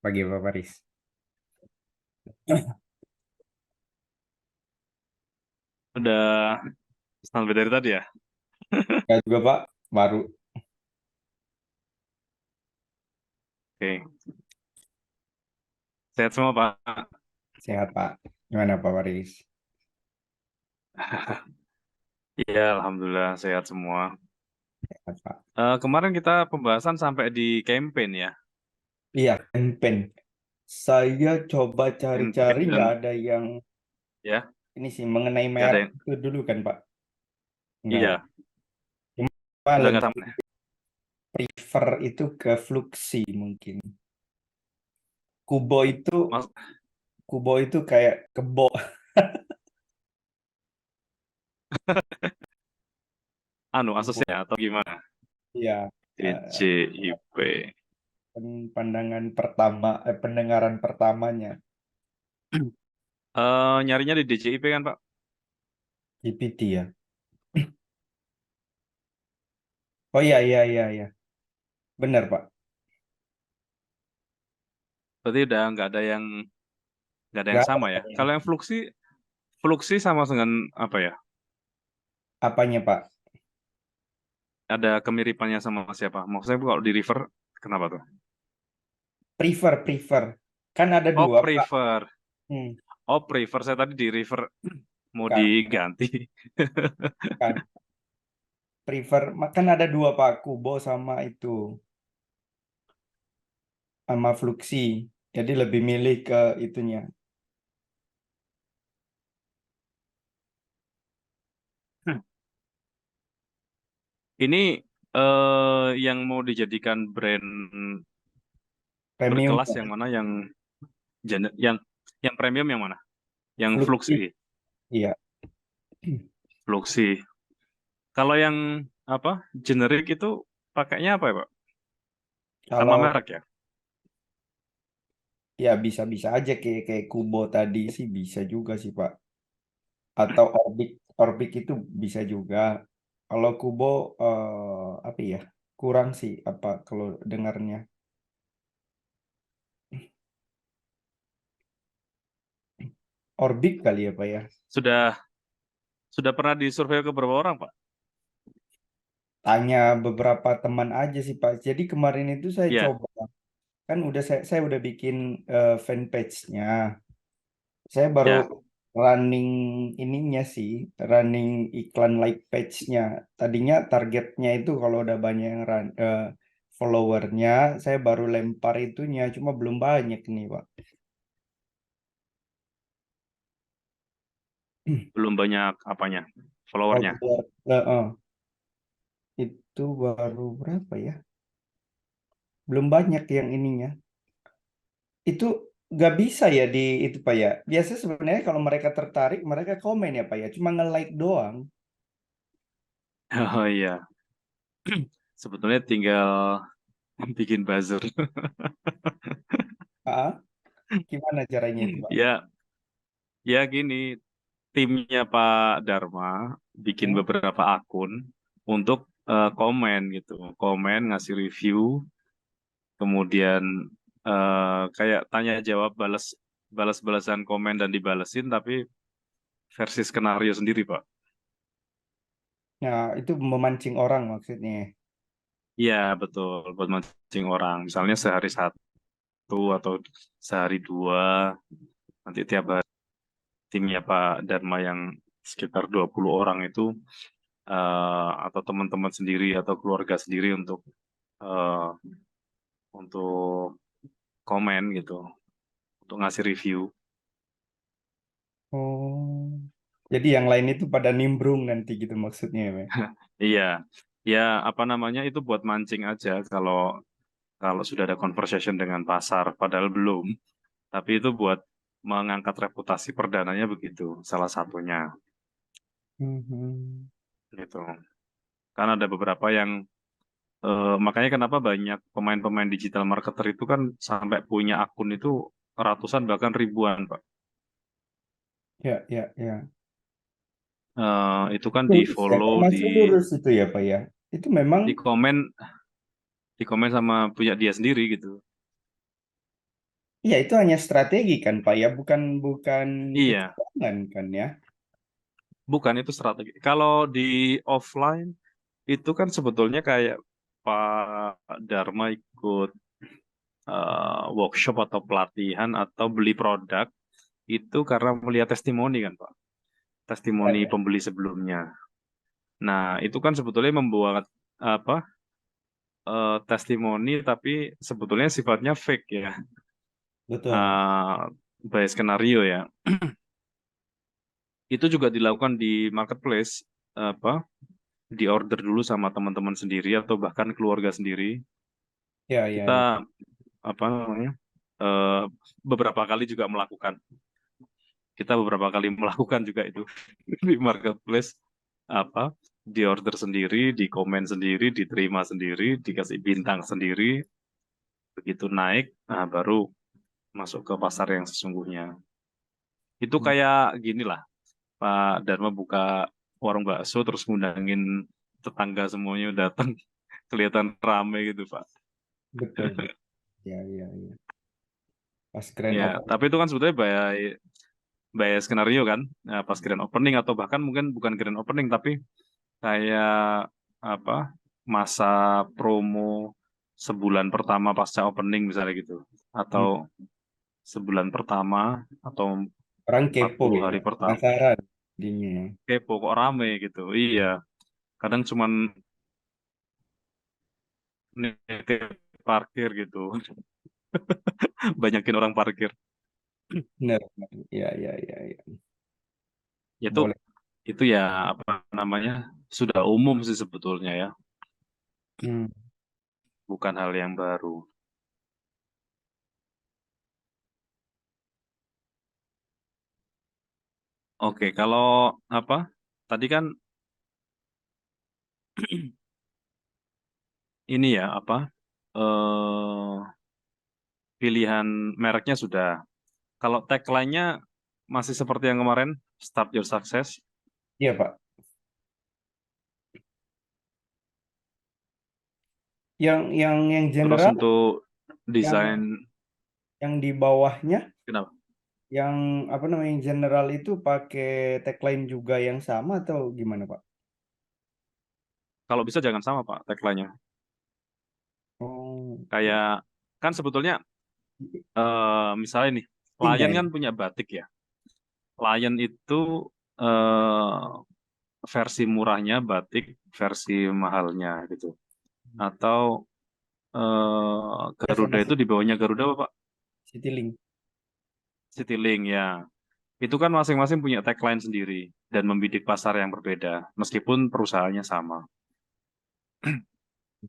pagi Pak Paris. Udah sampai dari tadi ya? Ya juga Pak, baru Oke. Sehat semua, Pak. sehat Pak. Gimana Pak Paris? Iya, Alhamdulillah sehat semua. Sehat Pak. Kemarin kita pembahasan sampai di campaign ya. Iya, campaign. Saya coba cari-cari Campaign dan nggak ada yang ya, ini sih mengenai nggak ada merek yang, itu dulu kan Pak? Nggak ya? iya, Cuma udah nggak lebih sama. prefer itu ke Fluxy mungkin. Kubo itu Mas, Kubo itu kayak kebo. Kubo. asosnya atau gimana? Iya, DJIP. pandangan pertama, pendengaran pertamanya Nyarinya di DJIP kan, Pak? GPT ya. Oh iya iya iya iya, benar Pak. Berarti udah nggak ada Nggak yang ada sama ya. yang Kalau yang Fluxy, Fluxy sama dengan apa ya? apanya Pak? Ada kemiripannya sama siapa? Maksudnya kalau di River, kenapa tuh? Prefer. Kan ada Oh, dua, Pak. prefer. Hmm, Oh, prefer. Saya tadi di River mau kan, diganti. kan. Prefer, kan ada dua, Pak. Kubo sama itu, sama Fluxy. Jadi lebih milih ke itunya. Ini yang mau dijadikan brand Premium, berkelas yang mana? Jen- yang yang premium yang mana? Yang Fluxy. Fluxy. Iya. Fluxy. Kalau yang apa? Generik itu pakainya apa ya, Pak? Sama Kalau merek ya? ya bisa-bisa aja kayak Kubo tadi sih bisa juga sih, Pak. Atau Orbik itu bisa juga. Kalau Kubo apa ya? Kurang sih apa kalau dengarnya. Orbik kali ya, Pak ya. Sudah sudah pernah disurvei ke beberapa orang, Pak? Tanya beberapa teman aja sih Pak. Jadi kemarin itu saya Ya, coba, kan saya udah bikin fanpage-nya. Saya baru ya. running ininya sih, running iklan like page-nya. Tadinya targetnya itu kalau udah banyak yang followernya, saya baru lempar itunya, cuma belum banyak nih Pak. Belum banyak apanya? Followernya. Follower, itu baru berapa ya? Belum banyak yang ininya. Itu nggak bisa ya di itu Pak ya. Biasa sebenarnya kalau mereka tertarik mereka komen ya Pak ya. Cuma nge-like doang. Oh iya. Sebetulnya tinggal bikin buzzer. Ah, gimana caranya itu Pak? Ya, ya gini, timnya Pak Dharma bikin Hmm? beberapa akun untuk komen gitu, komen ngasih review, kemudian kayak tanya jawab balas-balasan komen dan dibalesin, tapi versi skenario sendiri Pak. Nah, itu memancing orang maksudnya. Iya betul, buat mancing orang. Misalnya sehari satu atau sehari dua, nanti tiap hari timnya Pak Dharma yang sekitar 20 orang itu atau teman-teman sendiri atau keluarga sendiri eh, untuk komen gitu, untuk ngasih review. Oh. Jadi yang lain itu pada nimbrung nanti gitu maksudnya ya Pak. Iya, ya apa namanya itu buat mancing aja kalau kalau sudah ada conversation dengan pasar, padahal belum. Tapi itu buat mengangkat reputasi perdananya begitu, salah satunya Mhm. gitu. Karena ada beberapa yang makanya kenapa banyak pemain-pemain digital marketer itu kan sampai punya akun itu ratusan bahkan ribuan, Pak. Ya, ya, ya. Itu kan di Lurus ya, follow termasuk lurus itu ya Pak ya. Itu memang di komen di komen sama punya dia sendiri gitu. Iya, itu hanya strategi kan, Pak ya, bukan bukan Iya, kecurangan kan ya. bukan itu strategi. Kalau di offline itu kan sebetulnya kayak Pak Dharma ikut workshop atau pelatihan atau beli produk itu karena melihat testimoni kan Pak, Ya, testimoni ya, pembeli sebelumnya. Nah, itu kan sebetulnya membuat apa testimoni tapi sebetulnya sifatnya fake ya, betul. uh, by skenario ya. Itu juga dilakukan di marketplace, apa di order dulu sama teman-teman sendiri atau bahkan keluarga sendiri. Ya, ya, ya. Kita apa namanya eh, beberapa kali juga melakukan, kita beberapa kali melakukan juga itu di marketplace, apa di order sendiri, di komen sendiri, diterima sendiri, dikasih bintang sendiri, begitu naik, nah baru masuk ke pasar yang sesungguhnya. Itu Hmm, kayak gini lah, Pak Dharma buka warung bakso terus ngundangin tetangga semuanya datang, kelihatan rame gitu Pak. betul, betul. Ya, ya, ya. Pas grand Ya, opening. tapi itu kan sebetulnya by skenario kan, ya, pas grand opening atau bahkan mungkin bukan grand opening tapi kayak apa masa promo sebulan pertama pasca opening misalnya gitu, atau Hmm. sebulan pertama atau Orang empat kepo puluh ya, hari pertama. penasaran jadinya. Kepo kok rame gitu. Iya, kadang cuman nitip parkir gitu. Banyakin orang parkir. Benar, benar. Ya, ya, ya, ya. Itu Boleh. itu ya apa namanya? Sudah umum sih sebetulnya ya, Hmm. bukan hal yang baru. Oke, kalau apa? Tadi kan ini ya apa? eh Pilihan mereknya sudah. Kalau tagline-nya masih seperti yang kemarin, Start Your Success. Iya, Pak. Yang Terus general, untuk yang desain, yang di bawahnya, kenapa? yang apa namanya yang general itu pakai tagline juga yang sama atau gimana, Pak? Kalau bisa jangan sama Pak tagline-nya. Oh, Kayak kan sebetulnya misalnya nih, intinya Lion ya. kan punya batik ya. Lion itu eh, versi murahnya batik, versi mahalnya gitu. Atau Ya Garuda sama itu di bawahnya Garuda apa Pak? Citylink. Citylink ya. Itu kan masing-masing punya tagline sendiri dan membidik pasar yang berbeda, meskipun perusahaannya sama.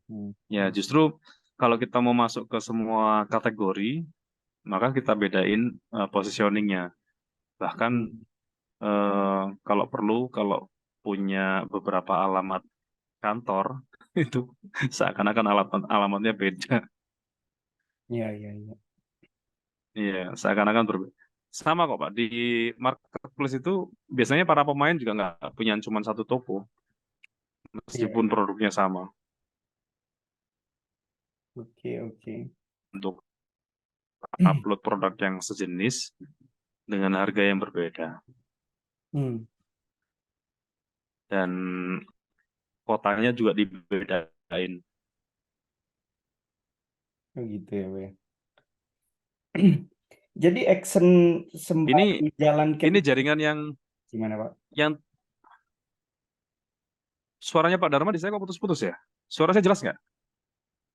Hmm. Ya, justru kalau kita mau masuk ke semua kategori, maka kita bedain positioningnya. Bahkan Hmm. kalau perlu, kalau punya beberapa alamat kantor, itu seakan-akan alamatnya beda. Iya, iya, iya. Iya, seakan-akan berbeda. Sama kok Pak, di marketplace itu biasanya para pemain juga nggak punya cuma satu toko, Iya, meskipun iya. produknya sama. Oke, oke. Untuk upload produk yang sejenis dengan harga yang berbeda. Hmm. Dan kotanya juga dibedain. Oh gitu ya, Pak. Jadi action Ini sembari jalankan ini jaringan yang gimana, Pak? yang suaranya Pak Dharma di saya kok putus-putus ya? Suara saya jelas nggak?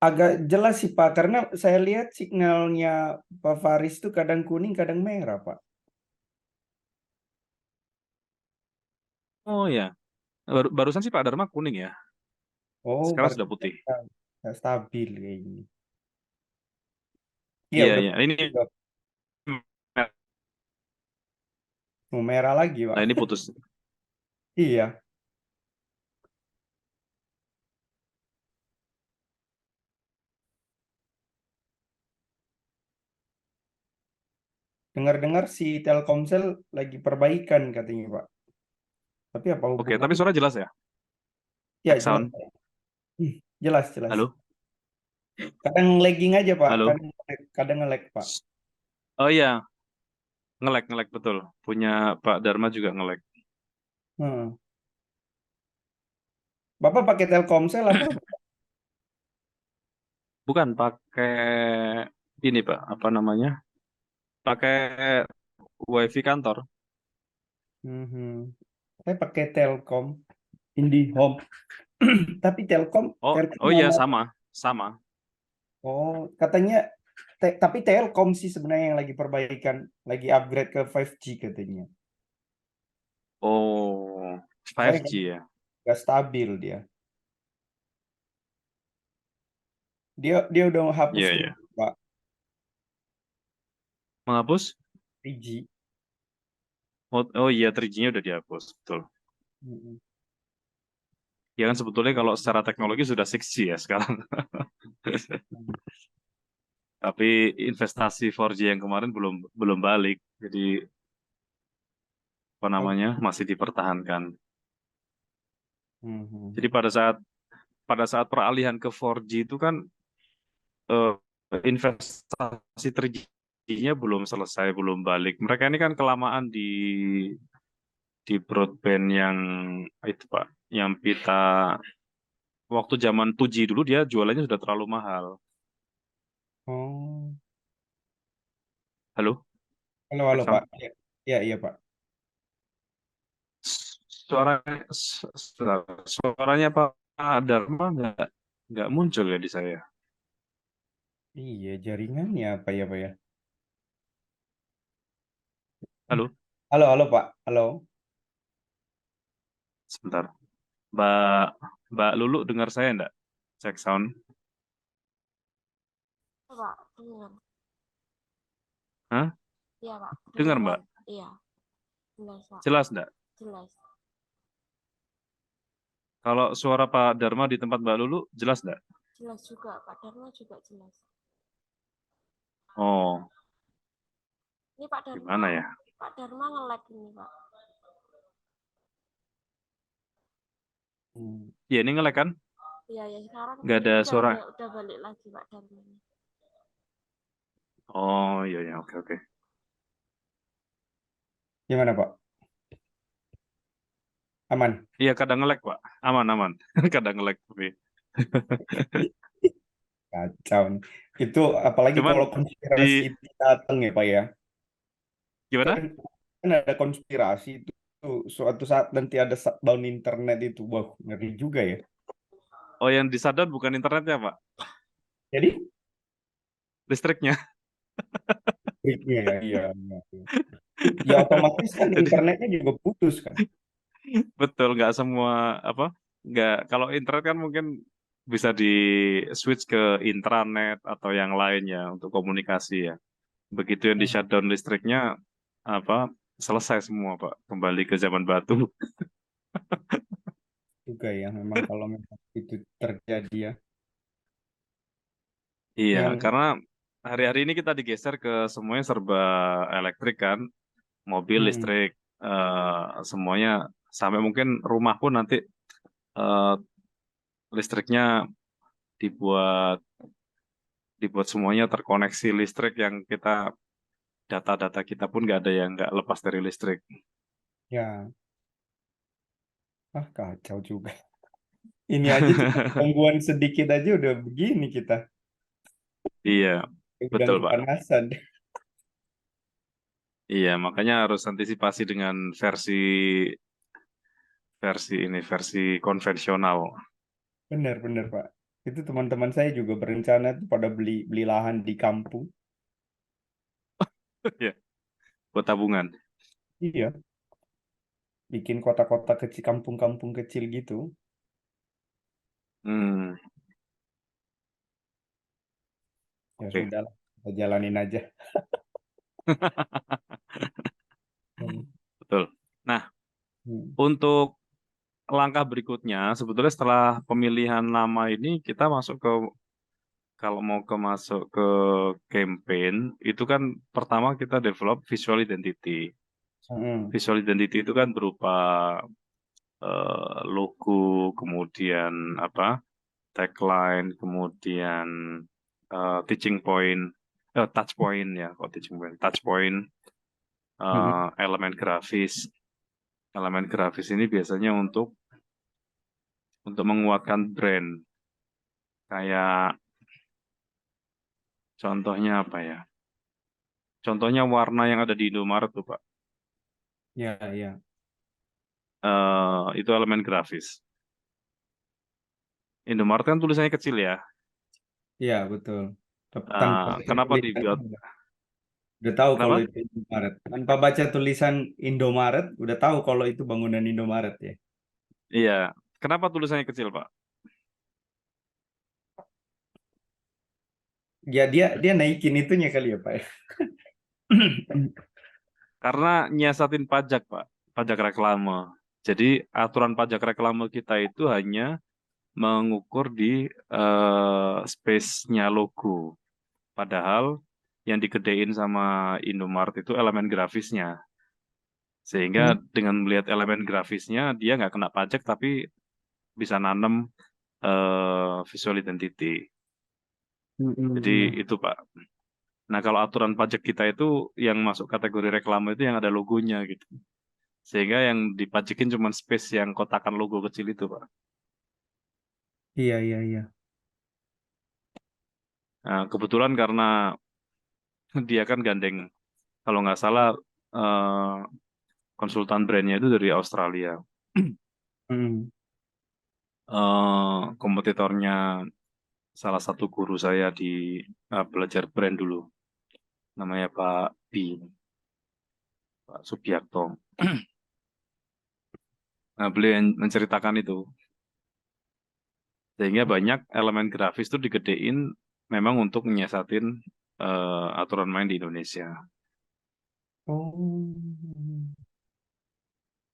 Agak jelas sih, Pak, karena saya lihat signalnya Pak Faris itu kadang kuning, kadang merah, Pak. Oh ya, barusan sih Pak Dharma kuning ya. Oh, Sekarang berarti sudah putih. nggak stabil kayak gini. Iya, Iya udah iya. Ini juga. Mau merah lagi, Pak. nah ini putus. Iya, dengar-dengar si Telkomsel lagi perbaikan katanya, Pak. Tapi apa Oke, tapi hubungannya? suara jelas ya. Ya, Back jelas. sound. Jelas, jelas. Halo, Kadang lagging aja, Pak. halo. Kadang nge-lag, Pak. Oh iya, nge-lag betul. Punya Pak Dharma juga nge-lag. Hmm. Bapak pakai Telkomsel apa? Bukan pakai ini Pak, apa namanya? Pakai WiFi kantor. Mhm. Saya pakai Telkom, IndiHome. Tapi Telkom, Oh, Telkom oh iya mana? sama. Oh, katanya, tapi Telkom sih sebenarnya yang lagi perbaikan, lagi upgrade ke 5G katanya. Oh, Soalnya 5G kan ya. nggak stabil dia. Dia udah hapus Iya, iya. 3G, Pak. Menghapus? 3G. Oh iya, 3G-nya udah dihapus, betul. Mm-mm. Ya kan sebetulnya kalau secara teknologi sudah 6G ya sekarang. Tapi investasi 4G yang kemarin belum belum balik. Jadi apa Oh, namanya? Masih dipertahankan. mhm. Jadi pada saat peralihan ke 4G itu kan eh, investasi 3G-nya belum selesai, belum balik. Mereka ini kan kelamaan di broadband yang itu Pak, yang pita waktu zaman 2G dulu dia jualannya sudah terlalu mahal. Oh, Halo, halo, halo Pak. Jackson? Ya, iya, iya Pak. Suara suaranya Pak Dharma nggak muncul ya di saya. Iya, jaringannya apa ya Pak ya? Halo, Halo, halo Pak. Halo. sebentar. Mbak Mbak Lulu dengar saya enggak? Cek sound. Pak, dengar. Hah? Iya, Pak, Dengar kedengaran. Mbak? Iya, jelas, Pak. Jelas enggak? Jelas. Kalau suara Pak Dharma di tempat Mbak Lulu jelas enggak? Jelas juga, Pak Dharma juga jelas. Oh, Ini Pak Dharma, gimana ya? Pak Dharma nge-lag ini, Pak. Hmm. Ya ini nge-lag kan? Iya, ya sekarang Nggak ini ada udah, suara. udah balik lagi Pak Dharma. Oh iya ya, oke oke. Gimana Pak? Aman? Iya kadang nge-lag Pak. Aman aman. Kadang nge-lag tapi. Kacau nih. Itu apalagi Cuman kalau di konspirasi itu datang ya Pak ya. gimana? Kan, kan ada konspirasi itu suatu saat nanti ada shutdown internet itu. Wah, ngeri juga ya. Oh yang di shutdown bukan internetnya Pak, Jadi, listriknya. triknya ya, iya. Iya, iya. Ya otomatis kan Jadi internetnya juga putus kan. betul nggak semua apa nggak kalau internet kan mungkin bisa di switch ke intranet atau yang lainnya untuk komunikasi ya. Begitu yang di Hmm. shutdown listriknya apa selesai semua Pak, kembali ke zaman batu. Juga ya, memang kalau memang itu terjadi ya. Iya, Yang karena hari-hari ini kita digeser ke semuanya serba elektrik kan, mobil hmm, listrik, semuanya sampai mungkin rumah pun nanti eh, listriknya dibuat dibuat semuanya terkoneksi listrik yang kita data-data kita pun nggak ada yang nggak lepas dari listrik. ya, kacau juga. Ini aja cuma gangguan sedikit aja udah begini kita. Iya, Udah betul Pak. kepanasan. Iya, makanya harus antisipasi dengan versi versi konvensional. Benar-benar Pak. Itu teman-teman saya juga berencana tuh pada beli beli lahan di kampung. Ya, buat tabungan. Iya, bikin kota-kota kecil, kampung-kampung kecil gitu. Hmm, Ya oke. sudah lah, kita jalanin aja. Hmm. Betul. Nah, Hmm. untuk langkah berikutnya, sebetulnya setelah pemilihan nama ini, kita masuk ke, kalau mau masuk ke campaign, itu kan pertama kita develop visual identity. Hmm. Visual identity itu kan berupa logo, kemudian apa, tagline, kemudian teaching point. touch point ya, kok teaching point, touch point, elemen grafis. Elemen grafis ini biasanya untuk menguatkan brand. Kayak contohnya apa ya? Contohnya warna yang ada di Indomaret tuh, Pak. Ya, ya. Itu elemen grafis. Indomaret kan tulisannya kecil ya. Iya, betul. Tanpa baca Kenapa tulisan dibuat? udah tahu kalau Kenapa? itu Indomaret. Tanpa baca tulisan Indomaret, udah tahu kalau itu bangunan Indomaret ya. Iya. Kenapa tulisannya kecil, Pak? Ya dia naikin itunya kali ya, Pak ya. Karena nyiasatin pajak, Pak. Pajak reklame. Jadi aturan pajak reklame kita itu hanya mengukur di space-nya logo. Padahal yang digedein sama Indomaret itu elemen grafisnya. Sehingga dengan melihat elemen grafisnya, dia nggak kena pajak, tapi bisa nanam visual identity. Jadi itu, Pak. Nah, kalau aturan pajak kita itu yang masuk kategori reklame itu yang ada logonya gitu. Sehingga yang dipajakin cuma space yang kotakan logo kecil itu, Pak. Iya, iya, iya. Nah, kebetulan karena dia kan gandeng, kalau nggak salah konsultan brandnya itu dari Australia. Kompetitornya salah satu guru saya di belajar brand dulu. Namanya Pak Subiakto. Nah, beliau yang menceritakan itu. Sehingga banyak elemen grafis itu digedein memang untuk menyiasatin aturan main di Indonesia. Oh.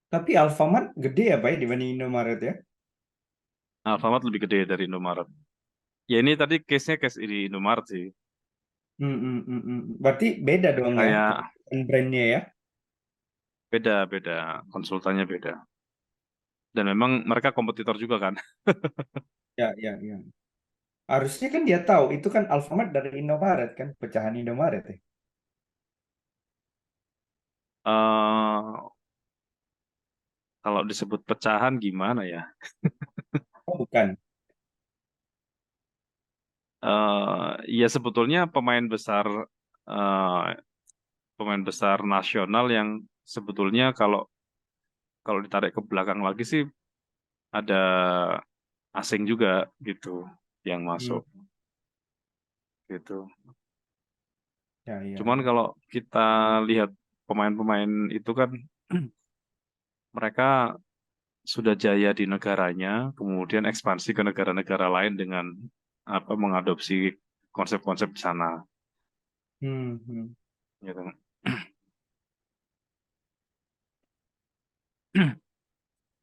Tapi Alfamart gede ya, Pak ya, dibanding Indomaret ya? Alfamart lebih gede dari Indomaret. Ya ini tadi case-nya case di Indomaret sih. Berarti beda dong ya, Kayak brandnya ya? beda konsultannya beda. Dan memang mereka kompetitor juga kan. Ya, ya, ya. Harusnya kan dia tahu, itu kan Alfamart dari Indomaret kan, pecahan Indomaret ya? eh Kalau disebut pecahan gimana ya? Oh, bukan. Ya sebetulnya pemain besar nasional yang sebetulnya kalau ditarik ke belakang lagi sih ada asing juga gitu yang masuk gitu. Ya, ya, Cuman ya. kalau kita lihat pemain-pemain itu kan mereka sudah jaya di negaranya, kemudian ekspansi ke negara-negara lain dengan mengadopsi konsep-konsep di sana Hmm. gitu.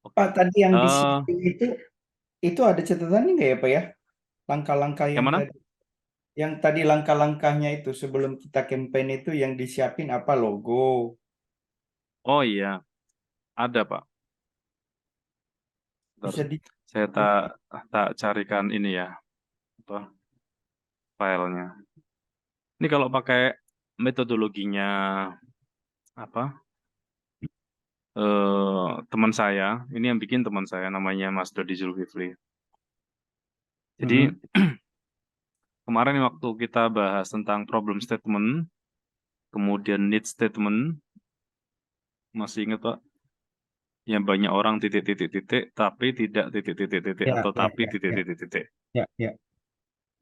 Oke. Pak, tadi yang Eh, disiapin itu ada catatannya nggak ya, Pak ya? Langkah-langkah yang yang mana? tadi. Yang tadi langkah-langkahnya itu sebelum kita campaign itu yang disiapin apa logo? Oh iya, ada Pak. Bentar, Bisa di saya tak carikan ini ya, apa filenya. Ini kalau pakai metodologinya apa? Teman saya, ini yang bikin teman saya namanya Mas Dodi Zulkifli. Jadi Mhm. kemarin waktu kita bahas tentang problem statement, kemudian need statement, masih ingat Pak? Yang banyak orang titik-titik-titik, tapi tidak titik-titik-titik, Ya, atau ya, tapi ya, ya, titik-titik-titik. ya, ya.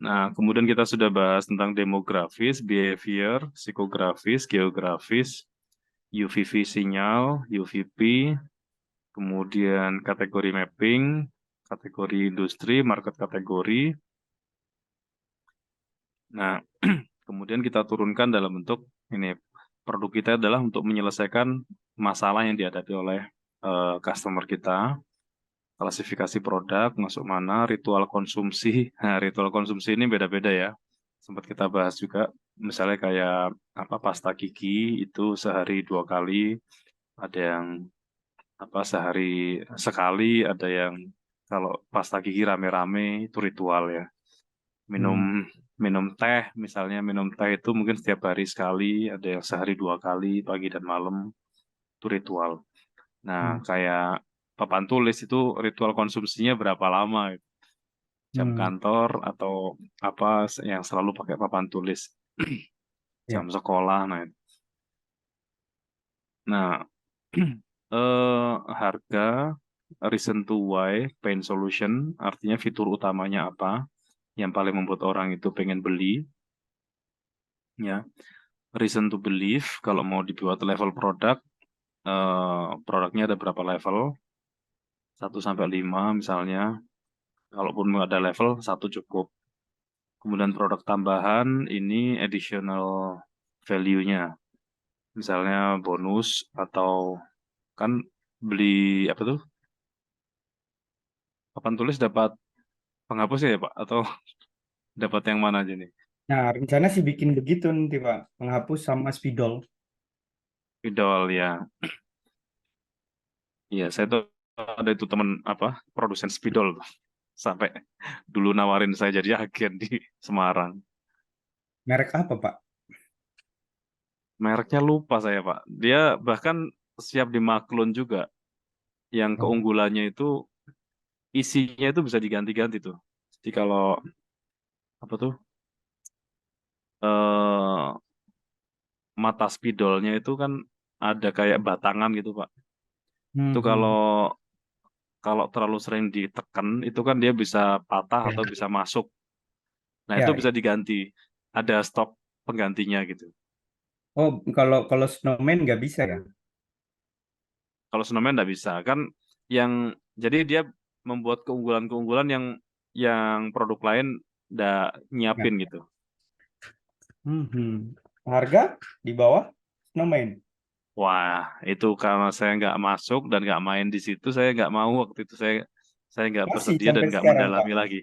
Nah, kemudian kita sudah bahas tentang demografis, behavior, psikografis, geografis, UVV sinyal, UVP, kemudian kategori mapping, kategori industri, market kategori. Nah, kemudian kita turunkan dalam bentuk ini. Produk kita adalah untuk menyelesaikan masalah yang dihadapi oleh customer kita. Klasifikasi produk, masuk mana, ritual konsumsi. Nah, ritual konsumsi ini beda-beda ya. Sempat kita bahas juga, misalnya kayak pasta gigi itu sehari 2 kali, ada yang sehari sekali, ada yang kalau pasta gigi rame-rame itu ritual ya. Minum Hmm. minum teh, misalnya minum teh itu mungkin setiap hari sekali, ada yang sehari 2 kali, pagi dan malam, itu ritual. Nah, Hmm. kayak papan tulis itu ritual konsumsinya berapa lama, gitu. Jam Hmm. kantor atau apa yang selalu pakai papan tulis, Ya. jam sekolah, nah, harga, reason to why, pain solution, artinya fitur utamanya apa, yang paling membuat orang itu pengen beli, ya. Reason to believe, kalau mau dibuat level produk, produknya ada berapa level, 1 sampai 5 misalnya, kalaupun mau ada level, 1 cukup. Kemudian produk tambahan, ini additional value-nya, misalnya bonus, atau kan beli, apa tuh, papan tulis dapat penghapus ya Pak, atau dapat yang mana aja nih? Nah, rencana sih bikin begitu nanti, Pak. Penghapus sama spidol. Idol ya. Iya, saya tuh ada itu teman apa produsen spidol tuh. Sampai dulu nawarin saya jadi agen di Semarang. Merek apa, Pak? Mereknya lupa saya Pak. Dia bahkan siap dimaklun juga. Yang Oh. keunggulannya itu isinya itu bisa diganti-ganti tuh. Jadi kalau apa tuh eh mata spidolnya itu kan ada kayak batangan gitu Pak. Itu kalau Hmm. kalau terlalu sering ditekan itu kan dia bisa patah Ya. atau bisa masuk. Nah, itu Ya, bisa ya. diganti. Ada stok penggantinya gitu. Oh, kalau kalau snowman nggak bisa ya? Kalau snowman nggak bisa. Kan yang jadi dia membuat keunggulan-keunggulan yang produk lain nggak Ya. nyiapin gitu. Harga di bawah snowman. Wah, itu karena saya nggak masuk dan nggak main di situ, saya nggak mau waktu itu saya nggak Masih bersedia dan sampai nggak sekarang, Pak. mendalami lagi.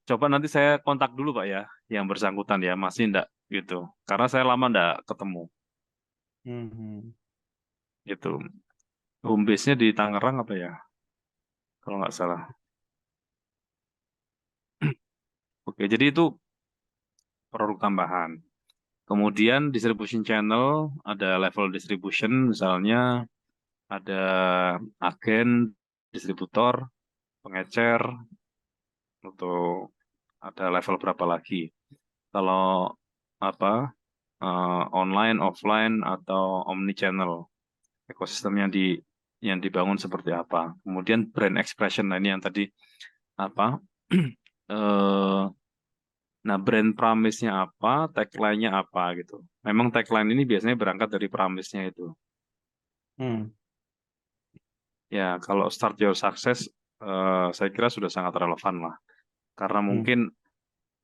Coba nanti saya kontak dulu Pak ya, yang bersangkutan ya, masih nggak gitu. Karena saya lama nggak ketemu Hmm. gitu. Home base-nya di Tangerang apa ya? Kalau nggak salah. Oke, jadi itu produk tambahan. Kemudian distribution channel, ada level distribution, misalnya ada agen, distributor, pengecer, atau ada level berapa lagi. Kalau apa online, offline, atau omni channel, ekosistemnya yang dibangun seperti apa. Kemudian brand expression, nah ini yang tadi apa? eh, Nah, brand promise-nya apa, tagline-nya apa gitu. Memang tagline ini biasanya berangkat dari promise-nya itu. Hmm. Ya, kalau start your success, saya kira sudah sangat relevan lah. Karena Hmm. mungkin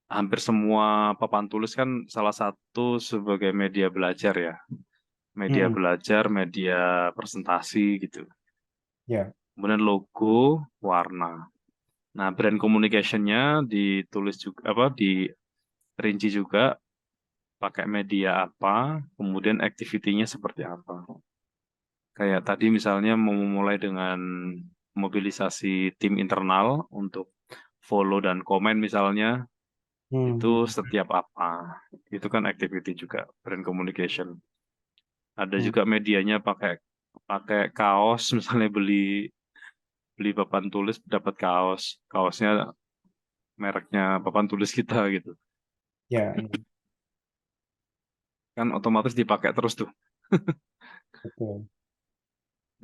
hampir semua papan tulis kan salah satu sebagai media belajar ya. Media Hmm. belajar, media presentasi gitu. Ya. Kemudian logo, warna. Nah, brand communication-nya ditulis juga, apa, dirinci juga pakai media apa, kemudian activity-nya seperti apa. Kayak tadi misalnya mau memulai dengan mobilisasi tim internal untuk follow dan komen misalnya, itu Hmm. setiap apa. Itu kan activity juga, brand communication. Ada Hmm. juga medianya pakai pakai kaos, misalnya beli beli papan tulis dapat kaos. Kaosnya mereknya papan tulis kita gitu. Ya, ya, Kan otomatis dipakai terus tuh. betul.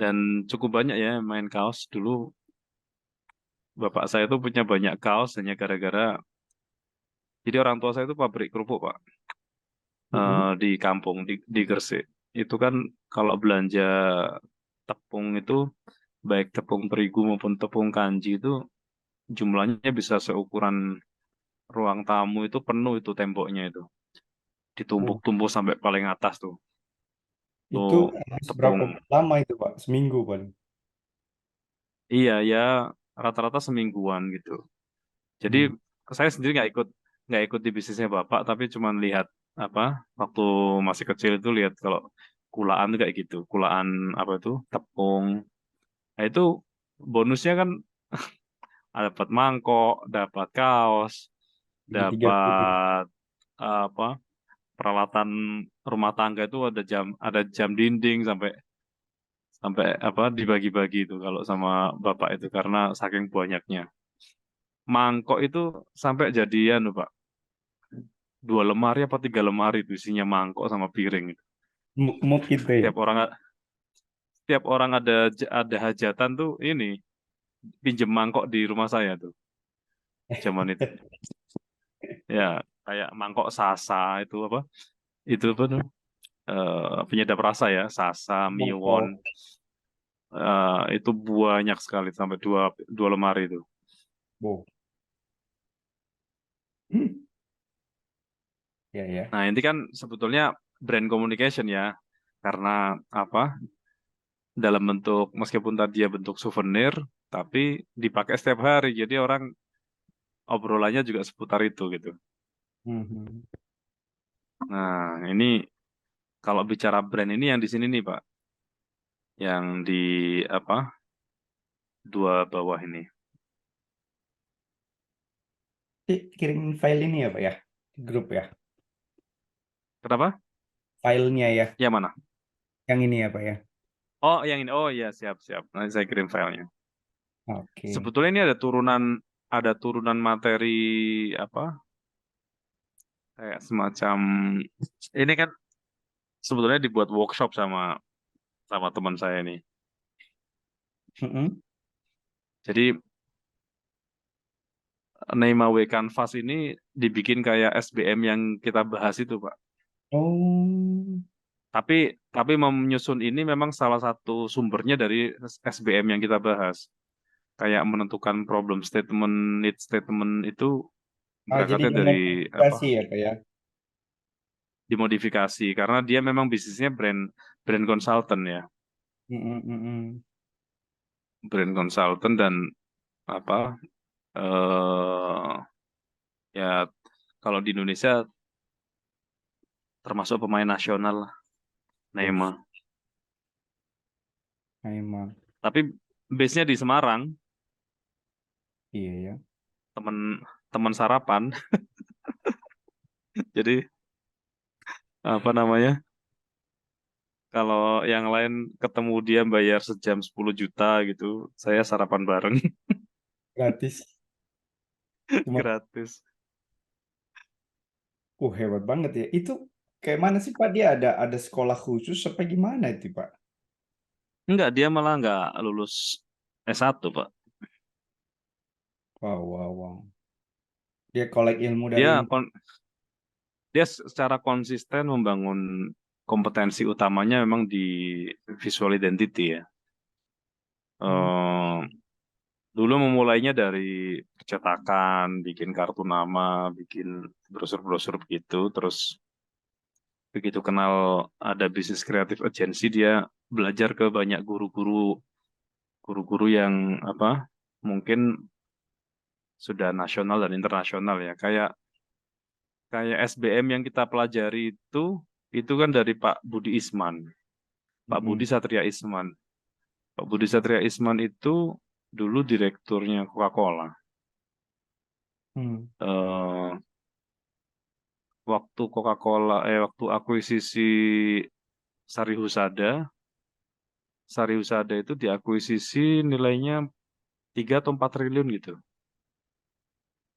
Dan cukup banyak ya main kaos. Dulu bapak saya tuh punya banyak kaos hanya gara-gara jadi orang tua saya itu pabrik kerupuk, Pak. Hmm. Di kampung di Gresik. Itu kan kalau belanja tepung itu baik tepung terigu maupun tepung kanji itu jumlahnya bisa seukuran ruang tamu itu penuh itu temboknya itu. Oh, Ditumpuk-tumpuk sampai paling atas tuh. itu Tuh habis berapa tepung. lama itu, Pak? Seminggu paling. Iya ya rata-rata semingguan gitu. Jadi Hmm. saya sendiri nggak ikut di bisnisnya bapak, tapi cuman lihat apa waktu masih kecil itu lihat kalau kulaan tuh kayak gitu, kulaan apa itu tepung. Nah itu bonusnya kan dapat mangkok, dapat kaos, Segitiga biru. dapat apa peralatan rumah tangga itu ada jam dinding sampai sampai apa dibagi-bagi itu kalau sama bapak itu karena saking banyaknya. Mangkok itu sampai jadian Pak. 2 lemari apa 3 lemari itu isinya mangkok sama piring itu. Muk gitu ya. Tiap orang ada hajatan tuh ini pinjem mangkok di rumah saya tuh zaman itu. Ya, kayak mangkok Sasa itu apa? Itu apa tuh? Penyedap rasa ya, Sasa, Miwon. Mongkok. Itu banyak sekali sampai dua lemari itu. Bo. Hmm. Ya ya. Nah, ini kan sebetulnya brand communication ya. Karena apa? Dalam bentuk meskipun tadi ya bentuk souvenir, tapi dipakai setiap hari. Jadi orang obrolannya juga seputar itu gitu. Mhm. Nah, ini kalau bicara brand ini yang di sini nih, Pak. Yang di apa? Dua bawah ini. Kirim file ini ya Pak ya, di grup ya, Kenapa? filenya ya, Yang mana? yang ini ya Pak ya. Oh, yang ini. Oh iya, siap-siap. Nanti saya kirim filenya. Oke. Sebetulnya ini ada turunan materi apa? Kayak semacam ini kan sebetulnya dibuat workshop sama sama teman saya nih. Mhm. Jadi Neymar W Canvas ini dibikin kayak SBM yang kita bahas itu, Pak. Oh, Tapi menyusun ini memang salah satu sumbernya dari SBM yang kita bahas. Kayak menentukan problem statement, need statement itu jadi berangkatnya dari apa? dimodifikasi ya Pak ya. Dimodifikasi karena dia memang bisnisnya brand brand consultant ya. Mhm, mhm. Brand consultant dan apa? Ya kalau di Indonesia termasuk pemain nasional lah, Wih, Neymar. emang Tapi base-nya di Semarang, iya ya. teman teman sarapan. Jadi apa namanya? Kalau yang lain ketemu dia bayar sejam 10 juta gitu, saya sarapan bareng Gratis. Cuma, gratis. hebat banget ya. Itu kayak mana sih Pak? Dia ada sekolah khusus apa gimana itu Pak? Enggak, dia malah enggak lulus S1, Pak. Wow, wow, wow. Dia kolek ilmu dari Dia ini. kon- dia secara konsisten membangun kompetensi utamanya memang di visual identity ya. Hmm. Eh, Dulu memulainya dari percetakan, bikin kartu nama, bikin brosur-brosur begitu. Terus begitu kenal ada bisnis kreatif agency, dia belajar ke banyak guru-guru yang apa mungkin sudah nasional dan internasional ya. Kayak kayak SBM yang kita pelajari itu kan dari Pak Budi Isman, Pak Budi Mhm. Satria Isman. Pak Budi Satria Isman itu dulu direkturnya Coca-Cola. Hmm. Eh, waktu akuisisi Sari Husada, Sari Husada itu diakuisisi nilainya 3 atau 4 triliun gitu.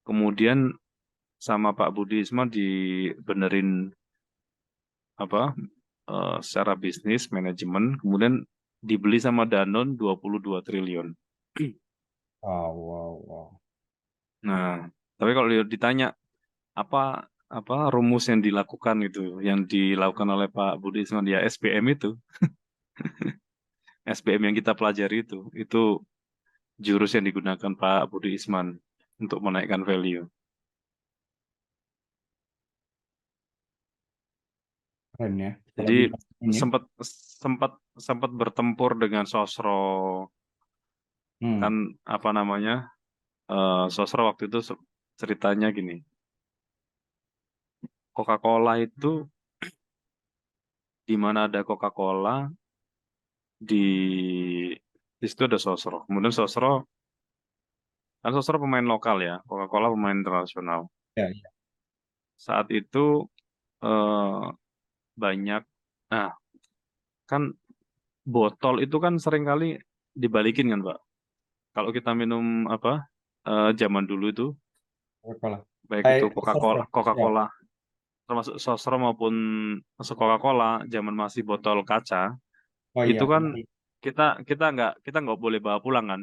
Kemudian sama Pak Budi Isma dibenerin apa secara bisnis manajemen, kemudian dibeli sama Danone 22 triliun. Wow, wow, wow. Nah, tapi kalau ditanya apa apa rumus yang dilakukan gitu, yang dilakukan oleh Pak Budi Isma ya SBM itu, SBM yang kita pelajari itu jurus yang digunakan Pak Budi Isman untuk menaikkan value. Keren ya. Kalau Jadi di ini. sempat sempat sempat bertempur dengan Sosro kan Hmm. apa namanya Sosro waktu itu ceritanya gini, Coca-Cola itu di mana ada Coca-Cola di situ ada Sosro. Kemudian Sosro kan Sosro pemain lokal ya, Coca-Cola pemain internasional. Ya, ya. Saat itu eh, banyak, nah kan botol itu kan seringkali dibalikin kan Pak. Kalau kita minum apa zaman dulu itu, Coca-Cola. baik itu Coca-Cola, Sosro. Ya. Coca-Cola termasuk Sosro maupun masuk Coca-Cola zaman masih botol kaca, Oh iya, itu kan kembali. kita nggak boleh bawa pulang kan.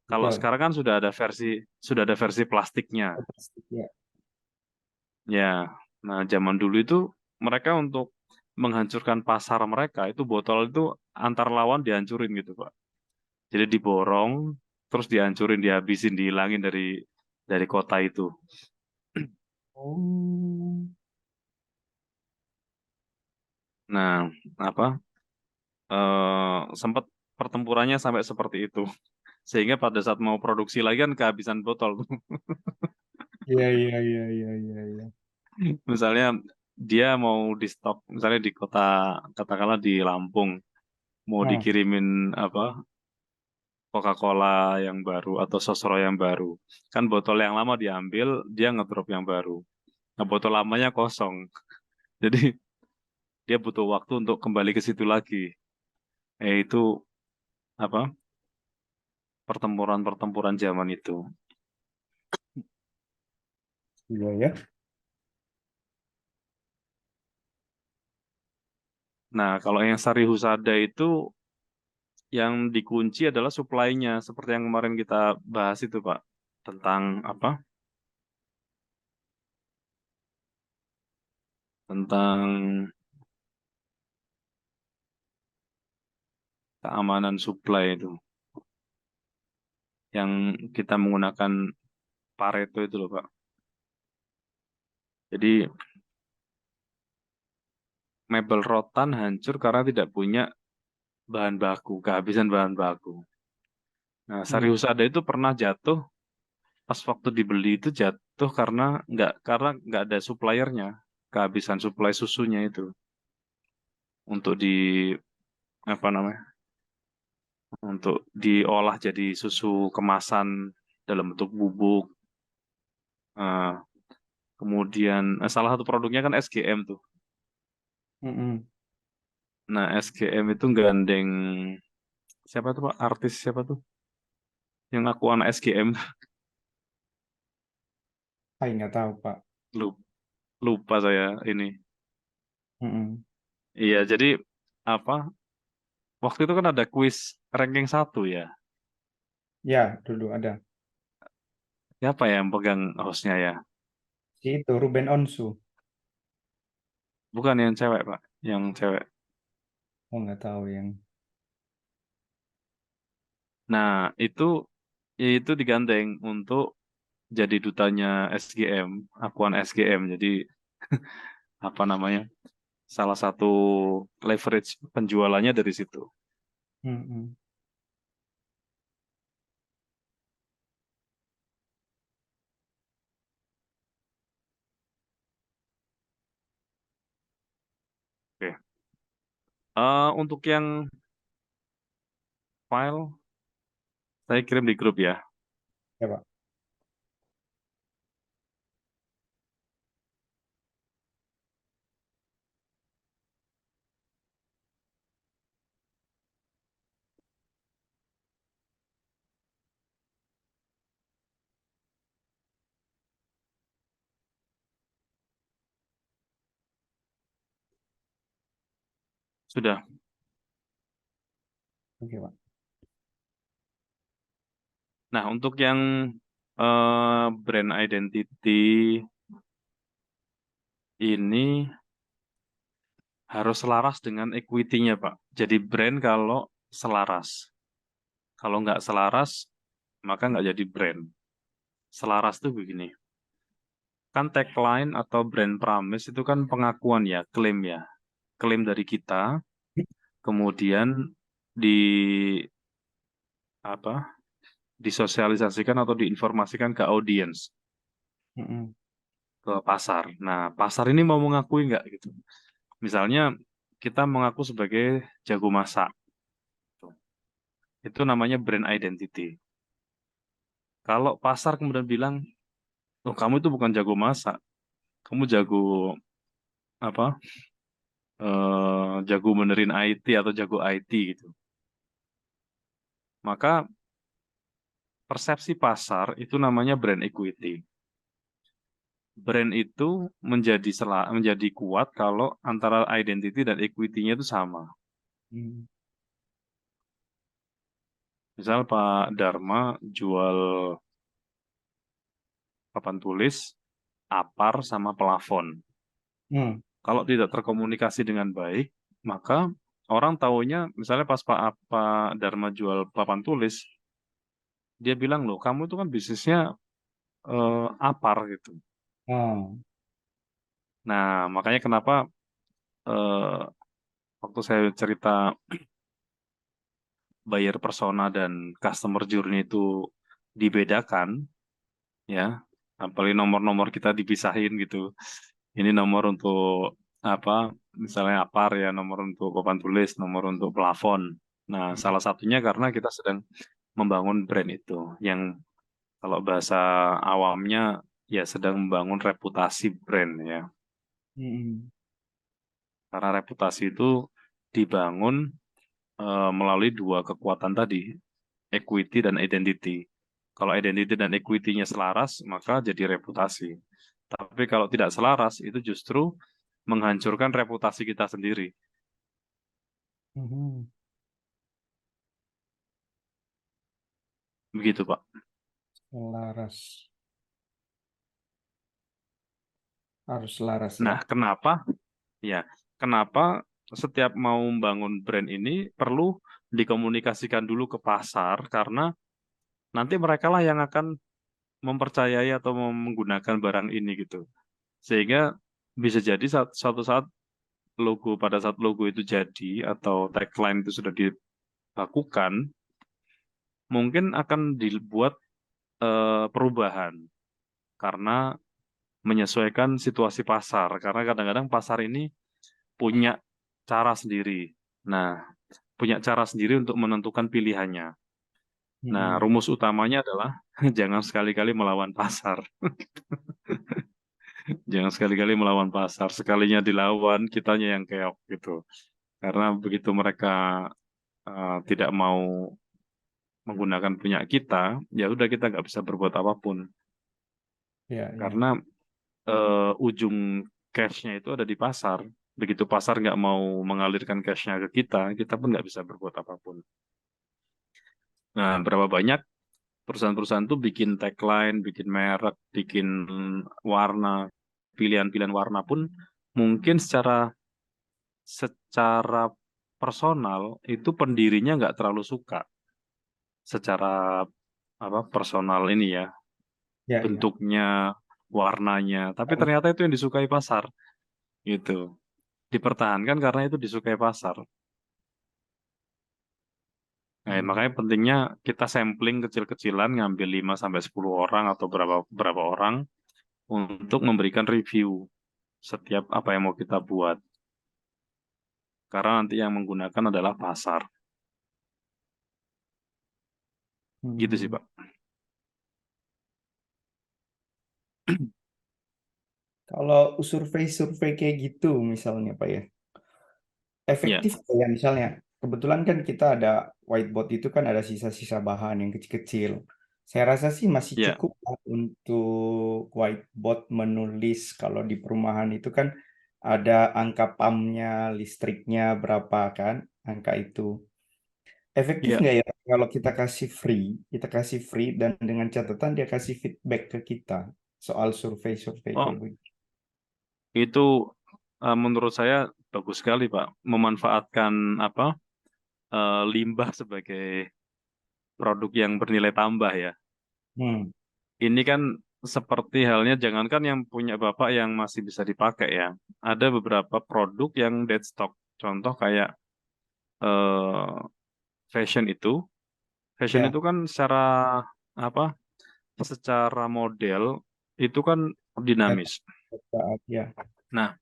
Kalau Betul. sekarang kan sudah ada versi plastiknya. Oh, plastik, ya. Ya, nah zaman dulu itu mereka untuk menghancurkan pasar mereka itu botol itu antar lawan dihancurin gitu Pak. Jadi diborong, terus dihancurin, dihabisin, dihilangin dari kota itu. Oh, Nah, apa? Sempat pertempurannya sampai seperti itu. Sehingga pada saat mau produksi lagi kan kehabisan botol. iya, iya, iya, iya, iya, iya. Misalnya dia mau di stok, misalnya di kota, katakanlah di Lampung, mau Oh, dikirimin apa Coca-Cola yang baru atau Sosro yang baru. Kan botol yang lama diambil, dia ngedrop yang baru. Nah, botol lamanya kosong. Jadi dia butuh waktu untuk kembali ke situ lagi. Itu apa? Pertempuran-pertempuran zaman itu. iya ya. Nah, kalau yang Sari Husada itu yang dikunci adalah supply-nya, seperti yang kemarin kita bahas itu, Pak. Tentang apa? Tentang keamanan supply itu. Yang kita menggunakan Pareto itu loh, Pak. Jadi mebel rotan hancur karena tidak punya bahan baku, kehabisan bahan baku. Nah, Sari Hmm. Husada itu pernah jatuh pas waktu dibeli itu jatuh karena nggak ada suppliernya, kehabisan suplai susunya itu untuk di apa namanya, untuk diolah jadi susu kemasan dalam bentuk bubuk. Eh, kemudian salah satu produknya kan SGM tuh. Mm-mm. Nah, SGM itu gandeng siapa tuh Pak? Artis siapa tuh? Yang aku anak SGM. Nggak tahu, Pak. Lupa, lupa saya ini. Mm-mm. Iya, jadi apa? Waktu itu kan ada kuis ranking 1 ya. Ya, dulu ada. Siapa ya yang pegang hostnya ya? Si itu, Ruben Onsu. Bukan yang cewek, Pak. Yang cewek. Oh, nggak tahu yang. Nah, itu digandeng untuk jadi dutanya SGM, akuan SGM. Jadi apa namanya? Salah satu leverage penjualannya dari situ. Mm-mm. Oke. Untuk yang file saya kirim di grup ya. Ya, Pak. Sudah. Oke, Pak. Nah, untuk yang brand identity ini harus selaras dengan equity-nya, Pak. Jadi brand kalau selaras. Kalau nggak selaras, maka nggak jadi brand. Selaras tuh begini. Kan tagline atau brand promise itu kan pengakuan ya, klaim ya. Klaim dari kita, kemudian di apa? Disosialisasikan atau diinformasikan ke audiens, Mm-mm. ke pasar. Nah, pasar ini mau mengakui nggak gitu. Misalnya kita mengaku sebagai jago masak. Itu namanya brand identity. Kalau pasar kemudian bilang, oh kamu itu bukan jago masak, kamu jago apa? Jago benerin IT atau jago IT gitu. Maka persepsi pasar itu namanya brand equity. Brand itu menjadi kuat kalau antara identity dan equity-nya itu sama. Hmm. Misal Pak Dharma jual papan tulis, apar sama pelafon. Hmm. Kalau tidak terkomunikasi dengan baik, maka orang taunya, misalnya pas Pak Dharma jual papan tulis, dia bilang, loh kamu itu kan bisnisnya apar gitu. Oh. Nah, makanya kenapa eh, waktu saya cerita buyer persona dan customer journey itu dibedakan, ya, apalagi nomor-nomor kita dipisahin gitu. Ini nomor untuk apa? Misalnya apar ya, nomor untuk papan tulis, nomor untuk plafon. Nah, salah satunya karena kita sedang membangun brand itu, yang kalau bahasa awamnya ya sedang membangun reputasi brand ya. Hmm. Karena reputasi itu dibangun melalui dua kekuatan tadi, equity dan identity. Kalau identity dan equity-nya selaras, maka jadi reputasi. Tapi kalau tidak selaras, itu justru menghancurkan reputasi kita sendiri. Hmm. Begitu, Pak. Selaras. Harus selaras ya. Nah, kenapa? Ya, kenapa setiap mau membangun brand ini perlu dikomunikasikan dulu ke pasar, karena nanti mereka lah yang akan mempercayai atau menggunakan barang ini gitu. Sehingga bisa jadi suatu saat pada saat logo itu jadi atau tagline itu sudah dilakukan, mungkin akan dibuat perubahan karena menyesuaikan situasi pasar. Karena kadang-kadang pasar ini punya cara sendiri. Nah, punya cara sendiri untuk menentukan pilihannya. Nah, Hmm. rumus utamanya adalah jangan sekali-kali melawan pasar. Jangan sekali-kali melawan pasar. Sekalinya dilawan, kitanya yang keok gitu. Karena begitu mereka tidak mau menggunakan punya kita, ya udah kita nggak bisa berbuat apapun. Ya, ya. Karena ujung cash-nya itu ada di pasar. Begitu pasar nggak mau mengalirkan cash-nya ke kita pun nggak bisa berbuat apapun. Nah, berapa banyak perusahaan-perusahaan tuh bikin tagline, bikin merek, bikin warna, pilihan-pilihan warna pun mungkin secara personal itu pendirinya nggak terlalu suka secara apa personal ini ya, Ya, ya. bentuknya, warnanya, tapi ternyata itu yang disukai pasar gitu. Dipertahankan karena itu disukai pasar. Nah, Hmm. makanya pentingnya kita sampling kecil-kecilan, ngambil 5 sampai 10 orang atau berapa berapa orang untuk memberikan review setiap apa yang mau kita buat. Karena nanti yang menggunakan adalah pasar. Gitu sih, Hmm. Pak. Kalau survei-survei kayak gitu misalnya Pak ya, Ya, efektif nggak ya misalnya. Kebetulan kan kita ada whiteboard itu kan ada sisa-sisa bahan yang kecil-kecil. Saya rasa sih masih ya, cukup lah untuk whiteboard menulis kalau di perumahan itu kan ada angka PAM-nya, listriknya berapa kan, angka itu. Efektif ya. nggak ya kalau kita kasih free dan dengan catatan dia kasih feedback ke kita soal survei-survei Oh, kayak begitu. itu menurut saya bagus sekali, Pak. Memanfaatkan apa limbah sebagai produk yang bernilai tambah ya. Hmm. Ini kan seperti halnya, jangankan yang punya Bapak yang masih bisa dipakai ya. Ada beberapa produk yang dead stock. Contoh kayak eh, fashion itu. Fashion Ya, itu kan secara apa? Secara model itu kan dinamis. saat ya. Nah,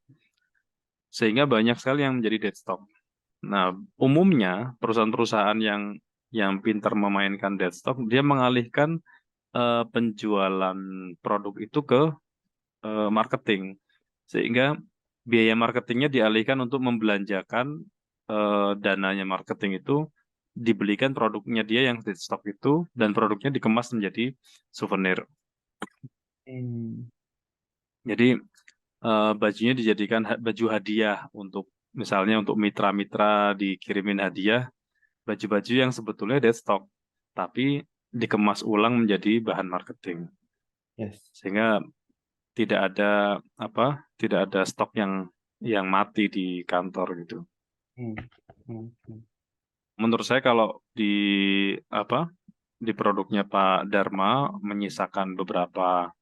sehingga banyak sekali yang menjadi dead stock. Nah, umumnya perusahaan-perusahaan yang pintar memainkan dead stock, dia mengalihkan penjualan produk itu ke marketing, sehingga biaya marketingnya dialihkan untuk membelanjakan dananya marketing itu dibelikan produknya dia yang di stok itu, dan produknya dikemas menjadi souvenir. Hmm. Jadi bajunya dijadikan baju hadiah untuk misalnya untuk mitra-mitra dikirimin hadiah baju-baju yang sebetulnya dead stock tapi dikemas ulang menjadi bahan marketing, Yes. sehingga tidak ada stok yang mati di kantor gitu. Hmm. Hmm. Hmm. Menurut saya kalau di produknya Pak Dharma menyisakan beberapa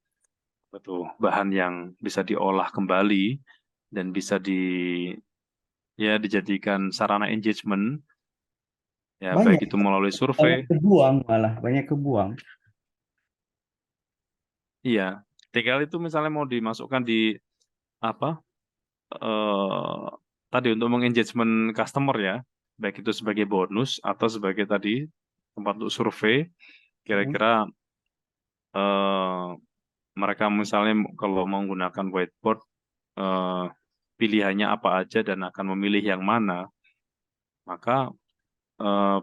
bahan yang bisa diolah kembali dan bisa dijadikan sarana engagement, ya Banyak, baik itu melalui banyak survei. kebuang malah, banyak kebuang. Iya, tinggal itu misalnya mau dimasukkan di apa eh tadi untuk mengengagement customer ya, baik itu sebagai bonus atau sebagai tadi tempat untuk survei. Hmm. Kira-kira eh mereka misalnya kalau menggunakan whiteboard, eh pilihannya apa aja dan akan memilih yang mana, maka eh,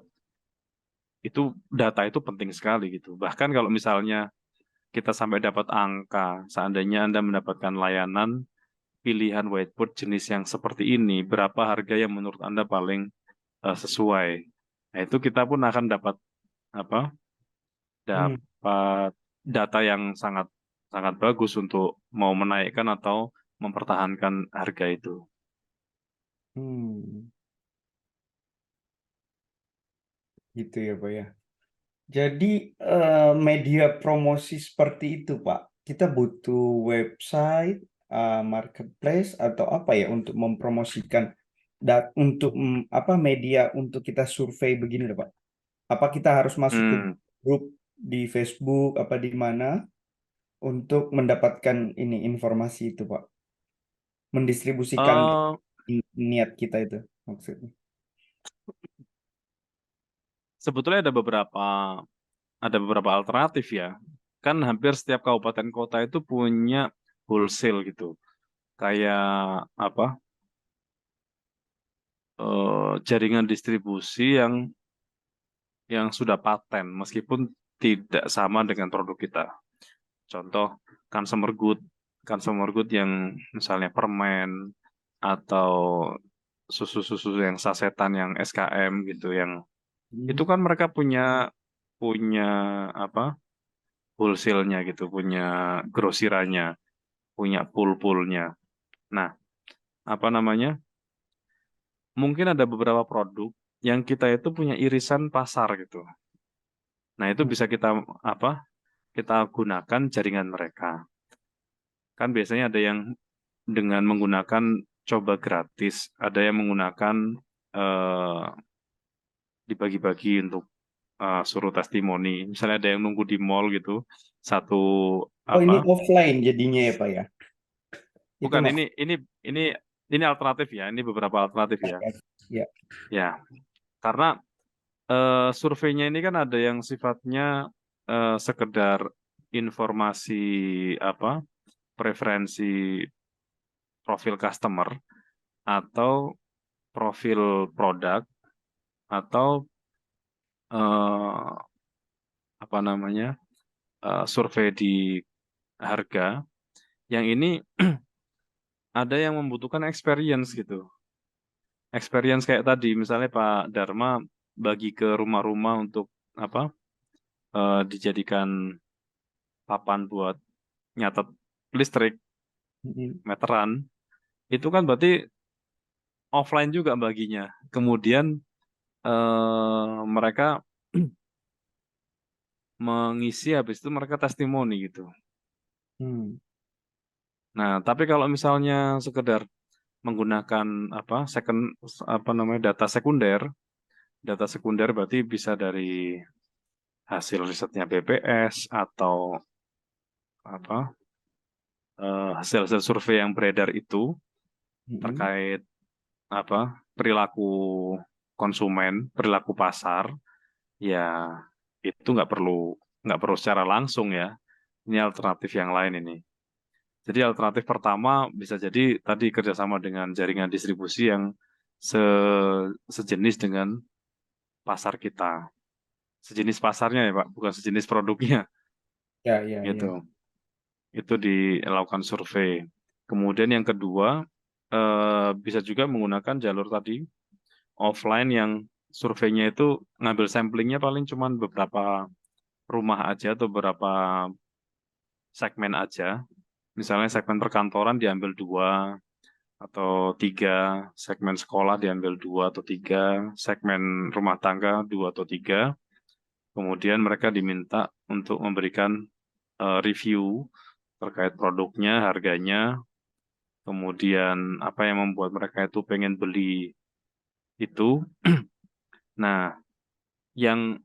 itu data itu penting sekali gitu. Bahkan kalau misalnya kita sampai dapat angka, seandainya Anda mendapatkan layanan pilihan whiteboard jenis yang seperti ini, berapa harga yang menurut Anda paling sesuai. Nah, itu kita pun akan dapat apa? Hmm. Dapat data yang sangat sangat bagus untuk mau menaikkan atau mempertahankan harga itu. Hmm. Gitu ya, Pak ya. Jadi media promosi seperti itu, Pak. Kita butuh website, marketplace atau apa ya untuk mempromosikan untuk apa media untuk kita survei begini loh, Pak. Apa kita harus masuk ke Hmm. grup di Facebook apa di mana untuk mendapatkan ini informasi itu, Pak. Mendistribusikan Eh, niat kita itu maksudnya. Sebetulnya ada beberapa alternatif ya. Kan hampir setiap kabupaten kota itu punya wholesale gitu. Kayak jaringan distribusi yang sudah paten meskipun tidak sama dengan produk kita. Contoh consumer good yang misalnya permen atau susu-susu yang sasetan yang SKM gitu, yang itu Hmm. kan mereka punya punya apa wholesale-nya gitu, punya grosirannya, punya pool-poolnya. Nah, apa namanya? Mungkin ada beberapa produk yang kita itu punya irisan pasar gitu. Nah, itu Hmm. bisa kita gunakan jaringan mereka. Kan biasanya ada yang dengan menggunakan coba gratis, ada yang menggunakan eh, dibagi-bagi untuk suruh testimoni. Misalnya ada yang nunggu di mall gitu, satu Oh, apa? ini offline jadinya ya, Pak ya. Itu Bukan, mas. ini ini alternatif ya, ini beberapa alternatif ya. Ya. Ya, karena surveinya ini kan ada yang sifatnya sekedar informasi preferensi profil customer atau profil produk atau eh, survei di harga. Yang ini ada yang membutuhkan experience gitu. Experience kayak tadi, misalnya Pak Dharma bagi ke rumah-rumah untuk dijadikan papan buat nyatet listrik Hmm. meteran. Itu kan berarti offline juga baginya. Kemudian mereka mengisi, habis itu mereka testimoni gitu. Hmm. Nah, tapi kalau misalnya sekedar menggunakan data sekunder berarti bisa dari hasil risetnya BPS atau hasil-hasil survei yang beredar itu Hmm. terkait perilaku konsumen, perilaku pasar, ya itu nggak perlu secara langsung ya. Ini alternatif yang lain ini. Jadi alternatif pertama bisa jadi tadi kerjasama dengan jaringan distribusi yang sejenis dengan pasar kita. Sejenis pasarnya ya Pak, bukan sejenis produknya Ya, ya, ya. gitu. Itu dilakukan survei. Kemudian yang kedua, bisa juga menggunakan jalur tadi offline yang surveinya itu ngambil samplingnya paling cuma beberapa rumah aja atau beberapa segmen aja. Misalnya segmen perkantoran diambil 2 atau 3, segmen sekolah diambil 2 atau 3, segmen rumah tangga 2 atau 3. Kemudian mereka diminta untuk memberikan review terkait produknya, harganya, kemudian apa yang membuat mereka itu pengen beli itu. Nah, yang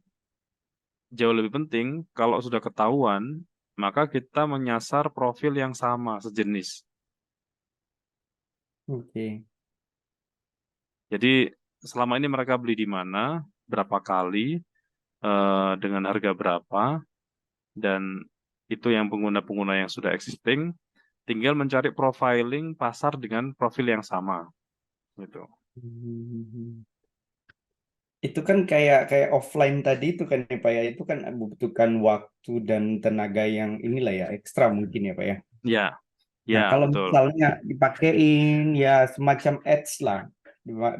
jauh lebih penting, kalau sudah ketahuan, maka kita menyasar profil yang sama, sejenis. Oke. Jadi, selama ini mereka beli di mana, berapa kali, dengan harga berapa, dan itu yang pengguna-pengguna yang sudah existing, tinggal mencari profiling pasar dengan profil yang sama. Gitu. Hmm. Itu kan kayak offline tadi itu kan ya Pak ya. Itu kan membutuhkan waktu dan tenaga yang inilah ya ekstra mungkin ya Pak ya. Ya, Nah, ya, kalau betul. misalnya dipakein ya semacam ads lah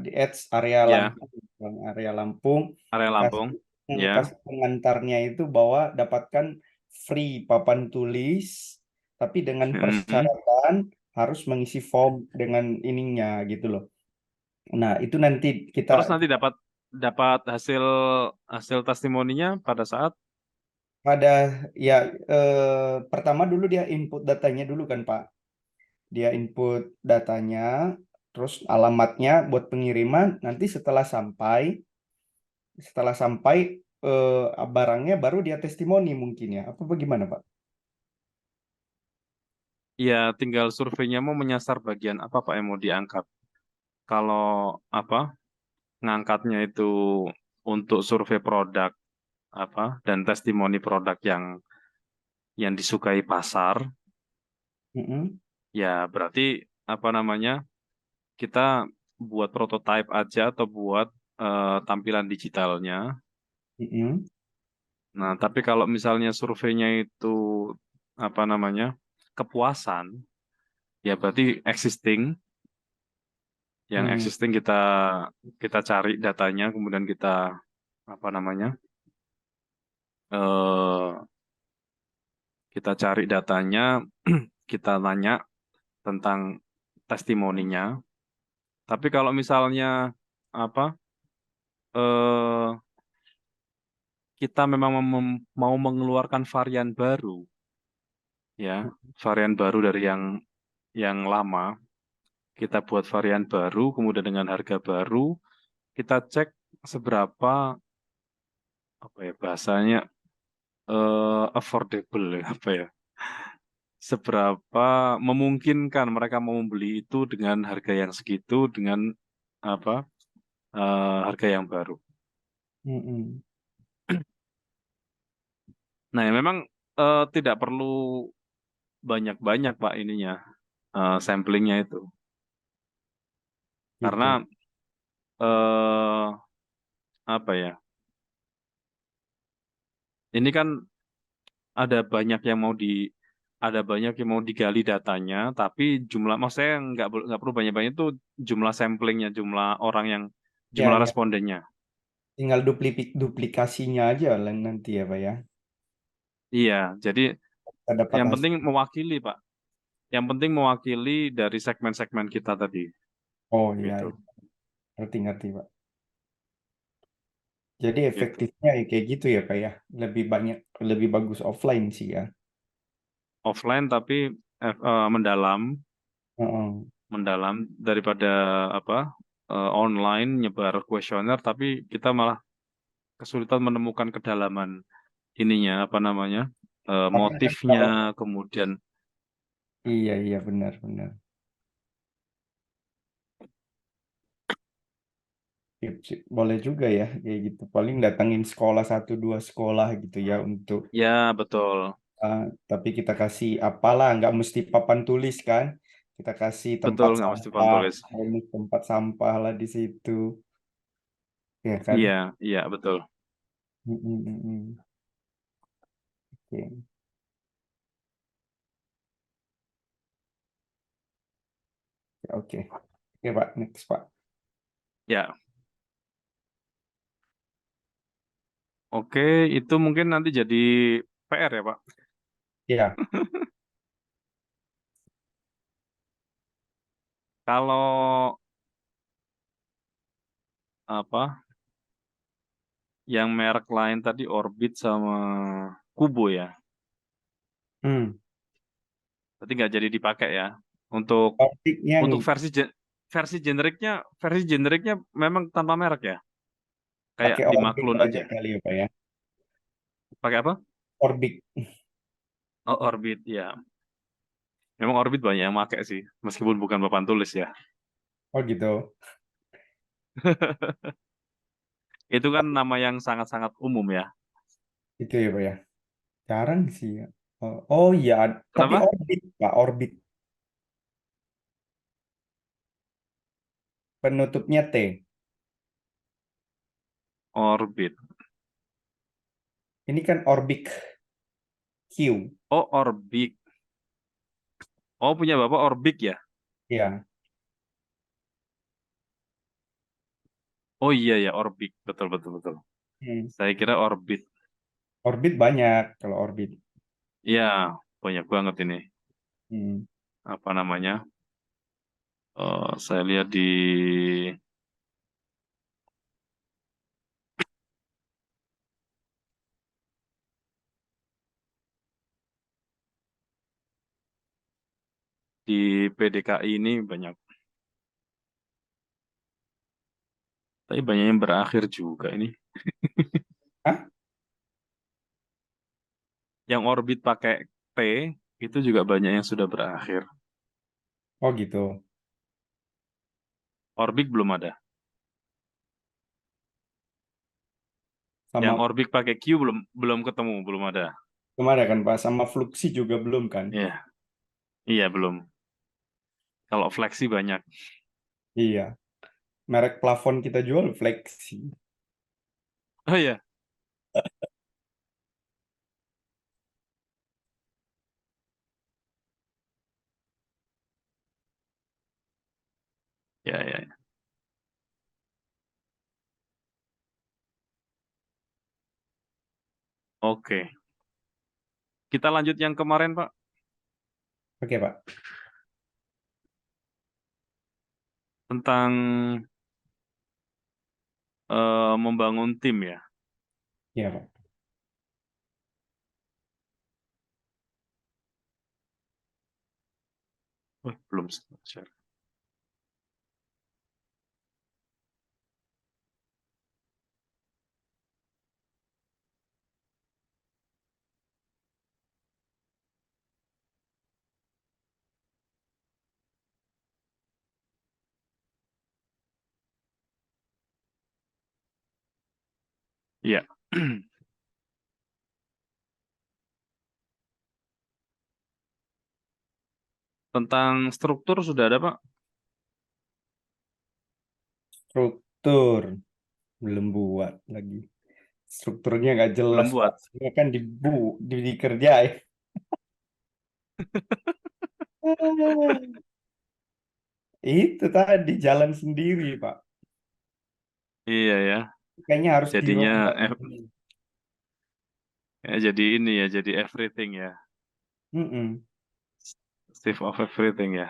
di ads area Ya, Lampung, area Lampung area Lampung. kasih Ya. kasih pengantarnya itu bahwa dapatkan free papan tulis, tapi dengan Mm-mm. persyaratan harus mengisi form dengan ininya gitu loh. Nah, itu nanti kita Terus nanti dapat dapat hasil hasil testimoninya pada saat pada ya pertama dulu dia input datanya dulu kan Pak. Dia input datanya, terus alamatnya buat pengiriman. Nanti setelah sampai barangnya baru dia testimoni mungkin ya. Apa bagaimana Pak? ya tinggal surveinya mau menyasar bagian apa Pak yang mau diangkat. Kalau apa ngangkatnya itu untuk survei produk apa dan testimoni produk yang disukai pasar, Mm-mm, ya berarti apa namanya kita buat prototype aja atau buat tampilan digitalnya. mm-mm, Nah, tapi kalau misalnya surveinya itu apa namanya kepuasan, ya berarti existing. Yang mm, existing kita kita cari datanya, kemudian kita apa namanya eh kita cari datanya, kita tanya tentang testimoninya. Tapi kalau misalnya apa eh kita memang mau mengeluarkan varian baru, ya varian baru dari yang lama, kita buat varian baru, kemudian dengan harga baru, kita cek seberapa apa ya bahasanya affordable ya apa ya seberapa memungkinkan mereka mau membeli itu dengan harga yang segitu dengan apa harga yang baru. mm-mm. Nah, ya memang tidak perlu banyak-banyak Pak ininya samplingnya itu Gitu. karena eh, apa ya ini kan ada banyak yang mau ada banyak yang mau digali datanya tapi jumlah maksudnya nggak perlu banyak-banyak itu jumlah samplingnya jumlah orang yang Ya, jumlah ya. respondennya. Tinggal duplikasinya aja lah nanti ya Pak ya. Iya, jadi Kita dapat yang hasil. penting mewakili, Pak. Yang penting mewakili dari segmen-segmen kita tadi, Oh iya, gitu. iya. Ngerti-ngerti Pak. Jadi Gitu. efektifnya ya kayak gitu ya Pak ya. Lebih banyak, lebih bagus offline sih ya. Offline tapi mendalam, Heeh. mendalam daripada apa online nyebar kuesioner, tapi kita malah kesulitan menemukan kedalaman ininya, apa namanya, Karena kan motifnya, kalau kemudian iya iya benar benar. Sip, sip. Boleh juga ya kayak gitu. Paling datangin sekolah 1-2 sekolah gitu ya untuk Ya, betul. tapi kita kasih apalah, nggak mesti papan tulis kan. Kita kasih Betul, tempat nggak mesti papan sampah, tulis. ini tempat sampah lah di situ, ya kan? Iya, iya, betul. Mm, mm, mm, mm. Oke, oke, oke Pak, next Pak. Ya, oke, itu mungkin nanti jadi PR ya, Pak. Ya, Kalau apa yang merek lain tadi Orbit sama Kubo ya, hmm. berarti nggak jadi dipakai ya. Untuk Topiknya untuk versi generiknya memang tanpa merek ya, kayak pakai di Orbit Maklun aja aja. kali ya Pak ya. Pakai apa? Orbit. Oh, Orbit ya. Memang Orbit banyak yang pakai sih, meskipun bukan papan tulis ya. Oh gitu. Itu kan nama yang sangat-sangat umum ya. Itu ya Pak ya. Jarang sih ya. Oh, oh iya, tapi Kenapa? Orbit Pak, Orbit. Penutupnya T. Orbit. Ini kan Orbik Q. Oh, Orbik. Oh, punya Bapak Orbik ya? Ya. Oh iya ya, Orbik. Betul, betul, betul. Hmm. Saya kira Orbit. Orbit banyak kalau Orbit. Iya, banyak banget ini. Hmm. Apa namanya? Saya lihat di PDKI ini banyak. Tapi banyak yang berakhir juga ini. Hah? Yang Orbit pakai T, itu juga banyak yang sudah berakhir. Oh gitu. Orbik belum ada. Yang Sama Orbik pakai Q belum belum ketemu, belum ada. kemarin kan Pak, sama Fluxi juga belum kan? Iya, iya belum. Kalau Flexi banyak. Iya. Merek plafon kita jual Flexi. Oh iya, ya ya. Ya. Oke, kita lanjut yang kemarin Pak, Oke Pak. tentang membangun tim ya. Iya Pak. Belum share. Iya. Tentang struktur sudah ada Pak? Struktur belum buat lagi. Strukturnya nggak jelas Belum Pak. buat. Semua kan dikerjain. Itu tadi jalan sendiri Pak. Iya ya. Kayaknya harus Jadinya dirombak. jadi ini ya, jadi everything ya. Mm-mm. Steve of everything ya.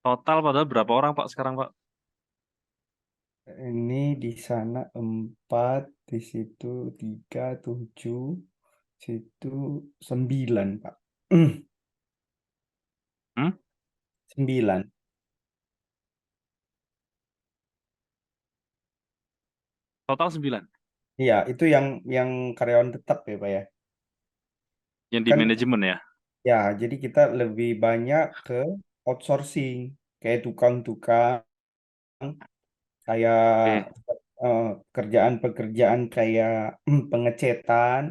Total padahal berapa orang Pak sekarang Pak? Ini di sana 4, di situ 3, 7, situ 9 Pak. 9. Total 9. Iya, itu yang karyawan tetap ya Pak ya. Yang di Kan manajemen ya. Ya, jadi kita lebih banyak ke outsourcing, kayak tukang-tukang, kayak Oke, eh, kerjaan-pekerjaan kayak pengecetan,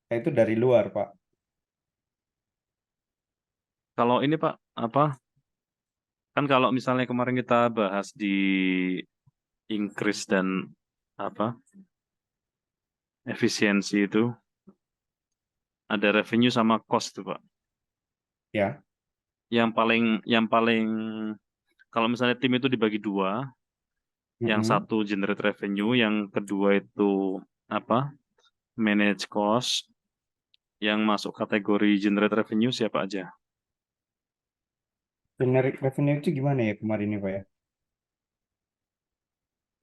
nah itu dari luar, Pak. kalau ini Pak, apa? Kan kalau misalnya kemarin kita bahas di increase dan apa efisiensi itu ada revenue sama cost tuh Pak. Ya. Yang paling kalau misalnya tim itu dibagi dua, yang Mm-mm. satu generate revenue, yang kedua itu apa? Manage cost. Yang masuk kategori generate revenue siapa aja? Generic revenue itu gimana ya kemarin ya, Pak ya?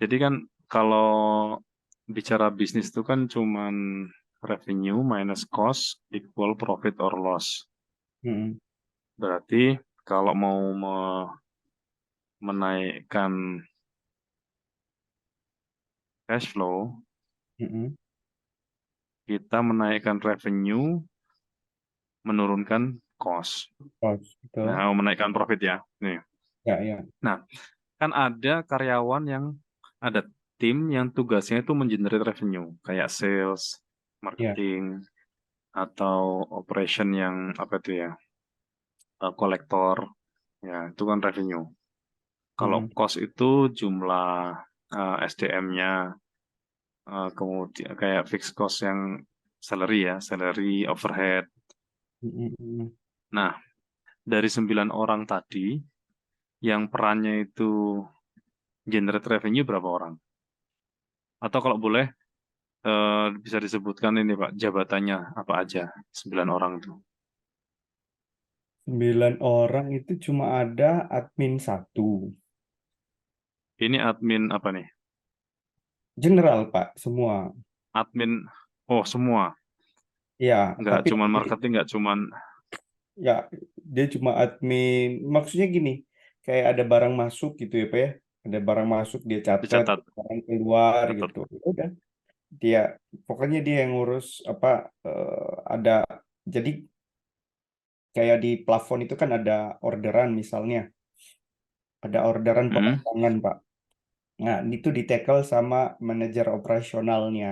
Jadi kan kalau bicara bisnis itu kan cuman revenue minus cost equal profit or loss. Mm-mm. Berarti kalau mau menaikkan cash flow, Mm-mm. kita menaikkan revenue, menurunkan cost. Oh, betul. Nah, menaikkan profit ya. Nih. Ya, ya, Nah, kan ada karyawan yang ada tim yang tugasnya itu mengenerate revenue, kayak sales, ya. marketing, atau operation yang apa itu ya, kolektor, ya itu kan revenue. Kalau Mm-mm. cost itu jumlah SDM-nya, kemudian kayak fixed cost yang salary ya, salary, overhead. Mm-mm. Nah, dari 9 orang tadi, yang perannya itu generate revenue berapa orang? Atau kalau boleh, bisa disebutkan ini Pak, jabatannya apa aja, 9 orang itu. 9 orang itu cuma ada admin satu. Ini admin apa nih? General, Pak, semua. Admin, oh semua. Ya, Nggak tapi cuman marketing, nggak cuman ya dia cuma admin. Maksudnya gini, kayak ada barang masuk gitu ya, Pak ya. Ada barang masuk dia catat, dicatat. barang keluar Catat. gitu. Udah, dia pokoknya dia yang ngurus apa ada jadi kayak di plafon itu kan ada orderan misalnya. Ada orderan Hmm. pemasangan, Pak. Nah, itu di-tackle sama manajer operasionalnya.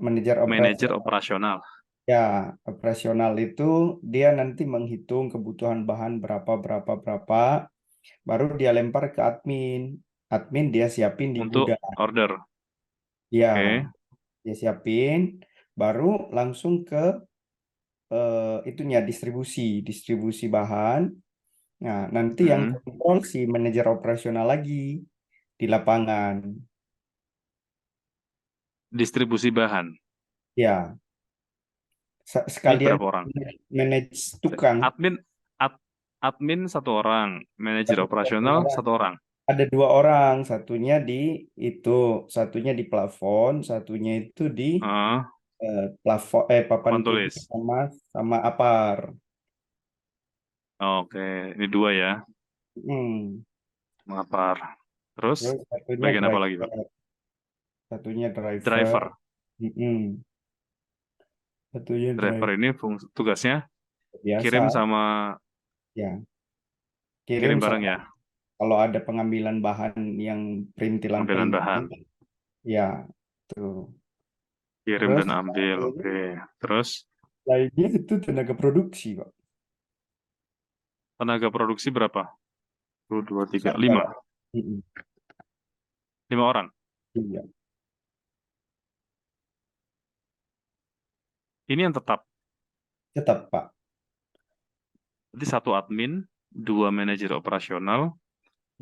Manajer Manajer operasional. operasional. Ya, operasional itu dia nanti menghitung kebutuhan bahan berapa, berapa, berapa, baru dia lempar ke admin. Admin dia siapin di Untuk gudang. order. Ya, Oke. dia siapin, baru langsung ke itunya distribusi bahan. Nah, nanti yang Hmm. kontrol si manajer operasional lagi di lapangan. Distribusi bahan. Ya, Ini sekalian berapa orang? manage tukang. Admin, ad- admin 1 orang, manajer operasional Operasional 1 orang. ada 2 orang, satunya di itu, satunya di plafon, satunya itu di Ah, plafon papan papan tulis tulis. sama sama apar. Oke, ini 2 ya, Hmm. mengapar. Terus, Terus satunya bagian apa lagi, Pak? driver, satunya driver. Driver. Hmm. Satunya Driver driver ini tugasnya kirim biasa, sama ya. Kirim kirim barang sama ya, kalau ada pengambilan bahan yang pengambilan perintilan-perintilan, bahan. ya tuh. Kirim Terus dan ambil, oke. Terus, lainnya itu tenaga produksi, Pak. tenaga produksi berapa? 1, 2, 3, Saya, 5. Pak. Mm-mm. 5 orang. Iya, Ini yang tetap. tetap, Pak. Jadi 1 admin, 2 manajer operasional,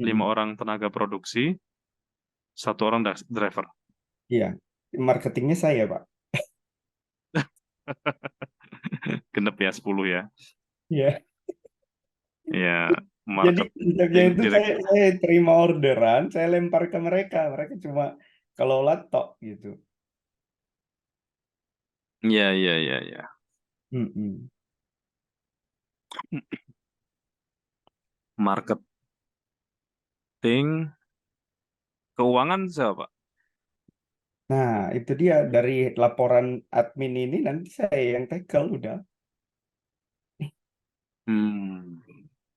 5 Mm-mm. orang tenaga produksi, 1 orang driver. Iya, marketingnya saya, Pak. Genep ya, 10 ya. Iya. Ya, Jadi konsepnya marketing itu direct. saya terima orderan, saya lempar ke mereka. Mereka cuma kalau tok gitu. Iya, iya, iya, iya. Mm-mm. Marketing, keuangan siapa? Nah, itu dia dari laporan admin ini nanti saya yang tackle udah.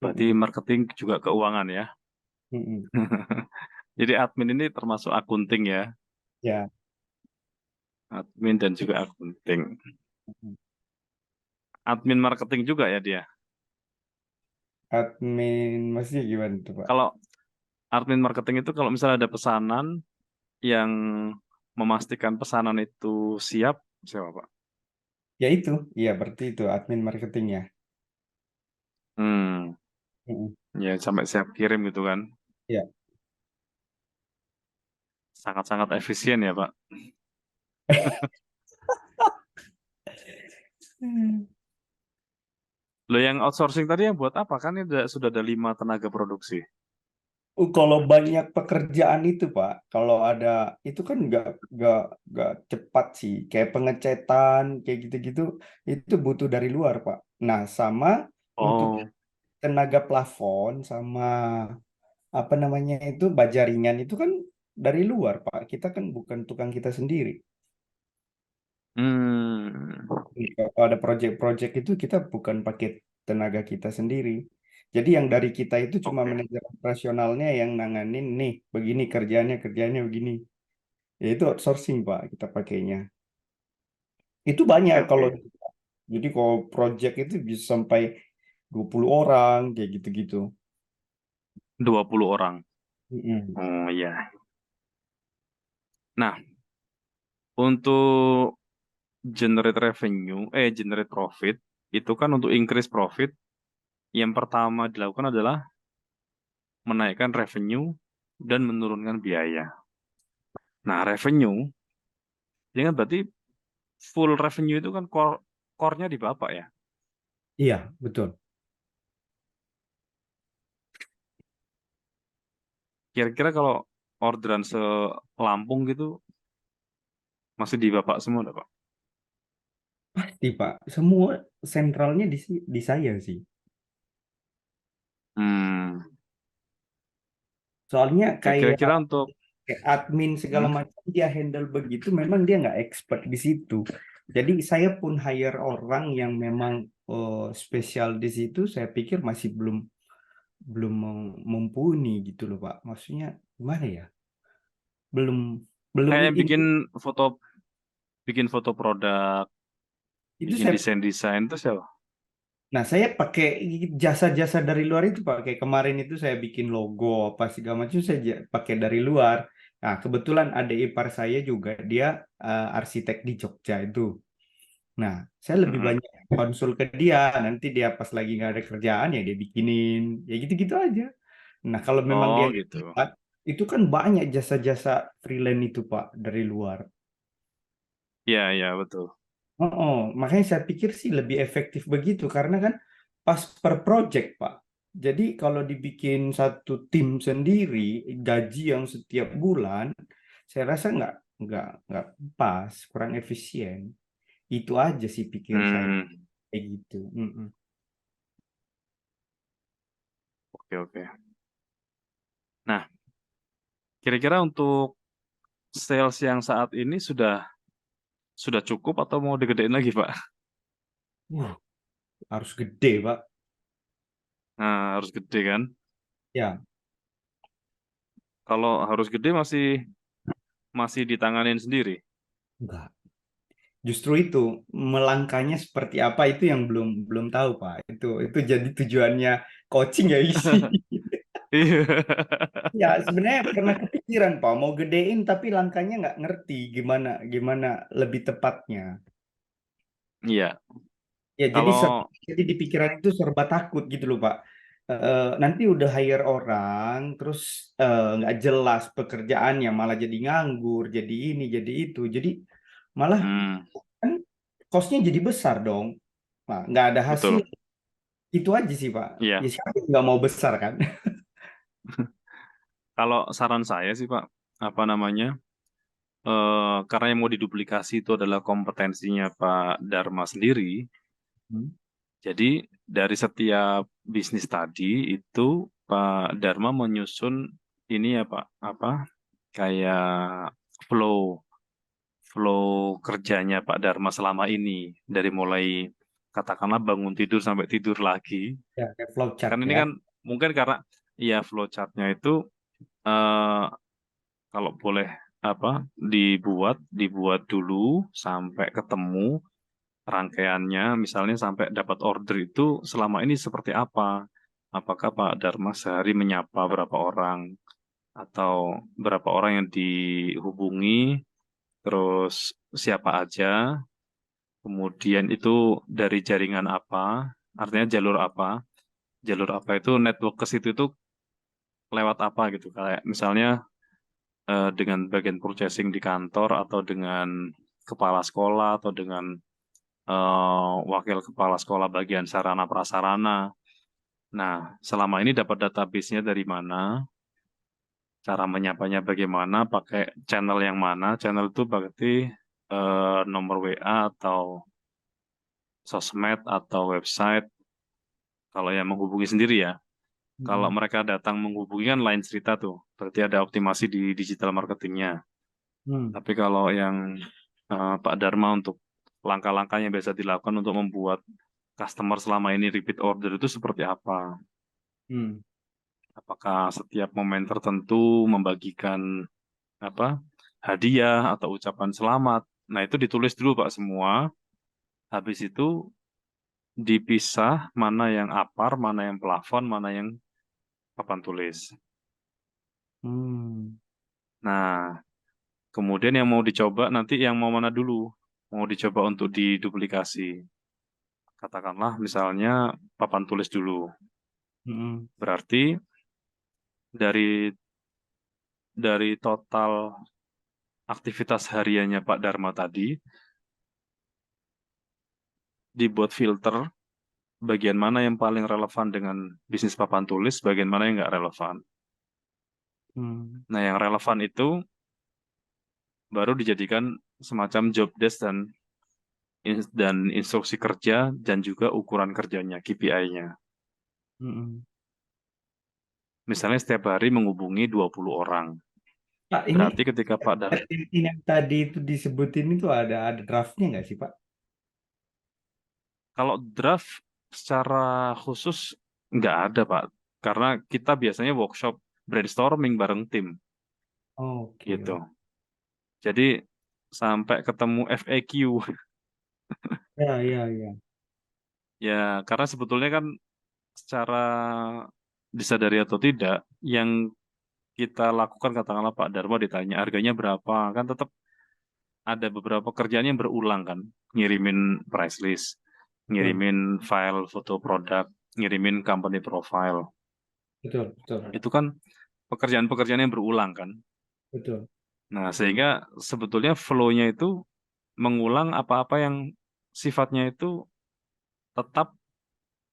Berarti Mm-mm. marketing juga keuangan ya. Mm-mm. Jadi admin ini termasuk akunting ya, Ya. admin dan juga akunting. Mm-mm. Admin marketing juga ya dia. Admin masih gimana tuh Pak? Kalau admin marketing itu kalau misalnya ada pesanan yang memastikan pesanan itu siap, siapa Pak? Ya itu, iya berarti itu admin marketing ya. Hmm, Mm-mm. ya sampai siap kirim gitu kan. Ya. Sangat-sangat efisien ya Pak. Hmm. Lo yang outsourcing tadi yang buat apa? Kan ini sudah ada 5 tenaga produksi. Kalau banyak pekerjaan itu Pak, kalau ada itu kan nggak cepat sih, kayak pengecetan kayak gitu-gitu itu butuh dari luar Pak. Nah sama untuk Oh, tenaga plafon sama apa namanya itu baja ringan itu kan dari luar Pak. Kita kan bukan tukang kita sendiri. hmm, Kalau ada project-project itu kita bukan pakai tenaga kita sendiri. Jadi yang dari kita itu cuma oke, manajer operasionalnya yang nanganin nih, begini kerjaannya begini. Ya itu outsourcing Pak kita pakainya. Itu banyak oke, kalau oke. jadi kalau project itu bisa sampai 20 orang kayak gitu-gitu. 20 orang. Mm-mm. Oh iya. Nah, untuk generate profit, itu kan untuk increase profit, yang pertama dilakukan adalah menaikkan revenue dan menurunkan biaya. Nah, revenue, ya kan berarti full revenue itu kan core-nya di Bapak ya. Iya, betul. Kira-kira kalau orderan se-Lampung gitu, masih di Bapak semua ada, Pak? Pasti Pak. Semua sentralnya di saya sih. Hmm. Soalnya Ya, kayak kira-kira untuk, kayak admin segala hmm? macam dia handle begitu memang dia nggak expert di situ. Jadi saya pun hire orang yang memang spesial di situ saya pikir masih belum belum mumpuni gitu loh Pak. Maksudnya gimana ya? Belum belum Kayak yang ini bikin foto produk, itu bikin saya. desain-desain itu siapa? Nah, saya pakai jasa-jasa dari luar itu pakai kemarin itu saya bikin logo apa segala macam saya pakai dari luar. Nah, kebetulan ada ipar saya juga dia arsitek di Jogja itu. Nah, saya lebih Mm-mm. banyak konsul ke dia. Nanti dia pas lagi nggak ada kerjaan ya dia bikinin. Ya gitu-gitu aja. Nah, kalau memang dia Oh gitu. cepat, itu kan banyak jasa-jasa freelance itu Pak dari luar. Iya, iya betul. Oh, makanya saya pikir sih lebih efektif begitu karena kan pas per project Pak. Jadi kalau dibikin satu tim sendiri gaji yang setiap bulan, saya rasa nggak pas, kurang efisien. Itu aja sih pikir saya Hmm, kayak gitu. Mm-mm. oke, oke. Nah, kira-kira untuk sales yang saat ini sudah cukup atau mau digedein lagi, Pak? Wah, harus gede Pak. Nah, harus gede kan? Ya, Kalau harus gede masih masih ditanganin sendiri. enggak. Justru itu melangkahnya seperti apa itu yang belum belum tahu Pak. Itu jadi tujuannya coaching ya isi. Iya. Ya, sebenarnya pernah kepikiran, Pak, mau gedein tapi langkahnya nggak ngerti gimana gimana lebih tepatnya. Iya. Ya, Kalau jadi di pikiran itu serba takut gitu loh, Pak. Nanti udah hire orang, terus nggak jelas pekerjaannya, malah jadi nganggur, jadi ini, jadi itu. Jadi malah hmm, kan kosnya jadi besar dong. Nah, nggak ada hasil. betul. Itu aja sih, Pak. Ya, Iya. siapa yang nggak mau besar kan? Kalau saran saya sih, Pak, apa namanya? Karena yang mau diduplikasi itu adalah kompetensinya Pak Dharma sendiri. Hmm. Jadi dari setiap bisnis tadi itu Pak Dharma menyusun ini ya Pak, apa kayak flow flow kerjanya Pak Dharma selama ini dari mulai katakanlah bangun tidur sampai tidur lagi. Ya, kayak flowchart Kan ini ya. kan mungkin karena ya flowchartnya itu eh, kalau boleh dibuat dulu sampai ketemu rangkaiannya, misalnya sampai dapat order itu selama ini seperti apa? Apakah Pak Dharma sehari menyapa berapa orang atau berapa orang yang dihubungi, terus siapa aja, kemudian itu dari jaringan apa, artinya jalur apa itu network ke situ itu lewat apa gitu, kayak misalnya dengan bagian purchasing di kantor atau dengan kepala sekolah atau dengan wakil kepala sekolah bagian sarana prasarana. Nah, selama ini dapat database-nya dari mana, cara menyapanya bagaimana, pakai channel yang mana, channel itu berarti nomor WA atau sosmed atau website, kalau yang menghubungi sendiri ya. Kalau Hmm. mereka datang menghubungi kan lain cerita tuh, berarti ada optimasi di digital marketingnya. Hmm. Tapi kalau yang Pak Dharma untuk langkah-langkah yang biasa dilakukan untuk membuat customer selama ini repeat order itu seperti apa? Hmm. Apakah setiap momen tertentu membagikan apa hadiah atau ucapan selamat? Nah, itu ditulis dulu Pak semua. Habis itu dipisah mana yang apar, mana yang plafon, mana yang papan tulis. Hmm. Nah, kemudian yang mau dicoba nanti yang mau mana dulu? Mau dicoba untuk diduplikasi. Katakanlah misalnya papan tulis dulu. Hmm. Berarti dari total aktivitas hariannya Pak Dharma tadi dibuat filter bagian mana yang paling relevan dengan bisnis papan tulis, bagian mana yang nggak relevan. Hmm. Nah, yang relevan itu baru dijadikan semacam job desk dan instruksi kerja dan juga ukuran kerjanya, KPI-nya. Hmm. Misalnya setiap hari menghubungi 20 orang. Pak, ini Berarti ketika Pak Dar, RTP yang tadi itu disebutin itu ada draftnya nggak sih, Pak? kalau draft secara khusus nggak ada, Pak. Karena kita biasanya workshop brainstorming bareng tim, Oke. gitu. Jadi sampai ketemu FAQ. Ya, ya, ya. Ya, karena sebetulnya kan secara disadari atau tidak, yang kita lakukan katakanlah Pak Dharma ditanya harganya berapa, kan tetap ada beberapa kerjaan yang berulang kan, ngirimin price list, Betul, ngirimin file foto produk, ngirimin company profile. betul, betul, Itu kan pekerjaan-pekerjaan yang berulang kan. betul. Nah, sehingga sebetulnya flow-nya itu mengulang apa-apa yang sifatnya itu tetap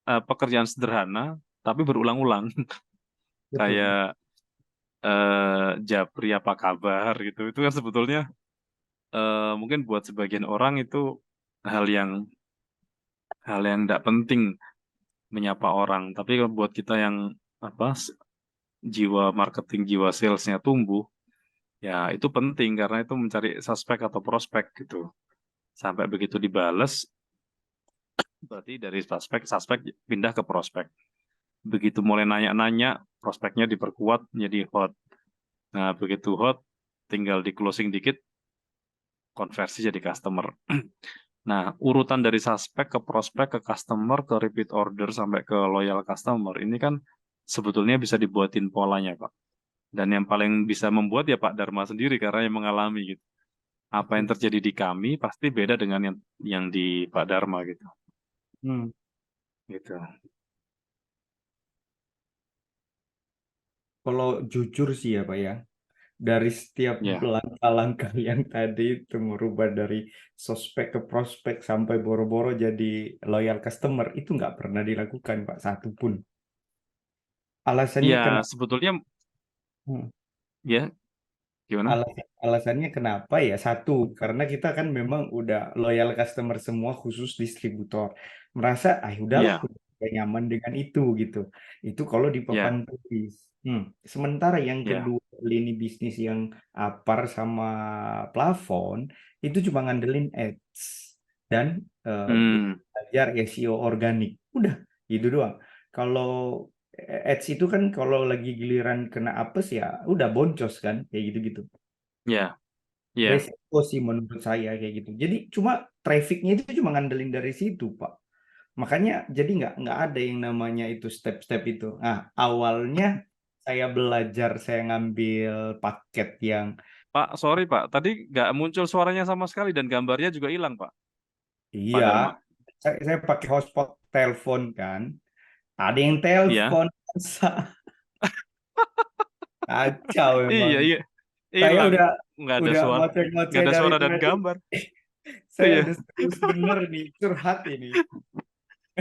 pekerjaan sederhana, tapi berulang-ulang. Betul. Kayak Japri apa kabar gitu. Itu kan sebetulnya mungkin buat sebagian orang itu hal yang tidak penting menyapa orang. Tapi kalau buat kita yang apa jiwa marketing, jiwa salesnya tumbuh, ya itu penting karena itu mencari suspek atau prospek gitu. Sampai begitu dibales, berarti dari suspek pindah ke prospek. Begitu mulai nanya-nanya, prospeknya diperkuat menjadi hot. Nah, begitu hot, tinggal di closing dikit, konversi jadi customer. Nah, urutan dari suspek ke prospek ke customer ke repeat order sampai ke loyal customer ini kan sebetulnya bisa dibuatin polanya, Pak. Dan yang paling bisa membuat ya Pak Dharma sendiri karena yang mengalami gitu. Apa yang terjadi di kami pasti beda dengan yang di Pak Dharma gitu. Hmm. Gitu. Kalau jujur sih ya, Pak ya, dari setiap Ya, langkah-langkah yang tadi itu merubah dari sospek ke prospek sampai boro-boro jadi loyal customer itu nggak pernah dilakukan, Pak, satu pun. Alasannya ya kenapa? sebetulnya ya gimana? Alasannya kenapa ya? Satu, karena kita kan memang udah loyal customer semua khusus distributor. Merasa, ah udahlah, Ya, udah nyaman dengan itu gitu. Itu kalau di papan ya, tulis. Sementara yang ya, kedua, lini bisnis yang apar sama plafon, itu cuma ngandelin ads. dan Hmm, belajar SEO organik. Udah, itu doang. Kalau ads itu kan kalau lagi giliran kena apes ya udah boncos kan, kayak gitu-gitu. ya, ya. Resiko sih menurut saya kayak gitu. Jadi cuma trafficnya itu cuma ngandelin dari situ, Pak. Makanya jadi nggak ada yang namanya itu step-step itu. Nah, awalnya saya belajar, saya ngambil paket yang Pak, sorry Pak, tadi nggak muncul suaranya sama sekali dan gambarnya juga hilang Pak. Pak iya, Dharma. saya pakai hotspot telepon kan. Ada yang Iya, telepon, kacau iya, memang. iya, Saya hilang. udah Nggak ada udah suara, nggak ngoceh-ngoceh ada dari suara dan tadi. gambar. Saya Iya, udah serius bener nih, curhat ini.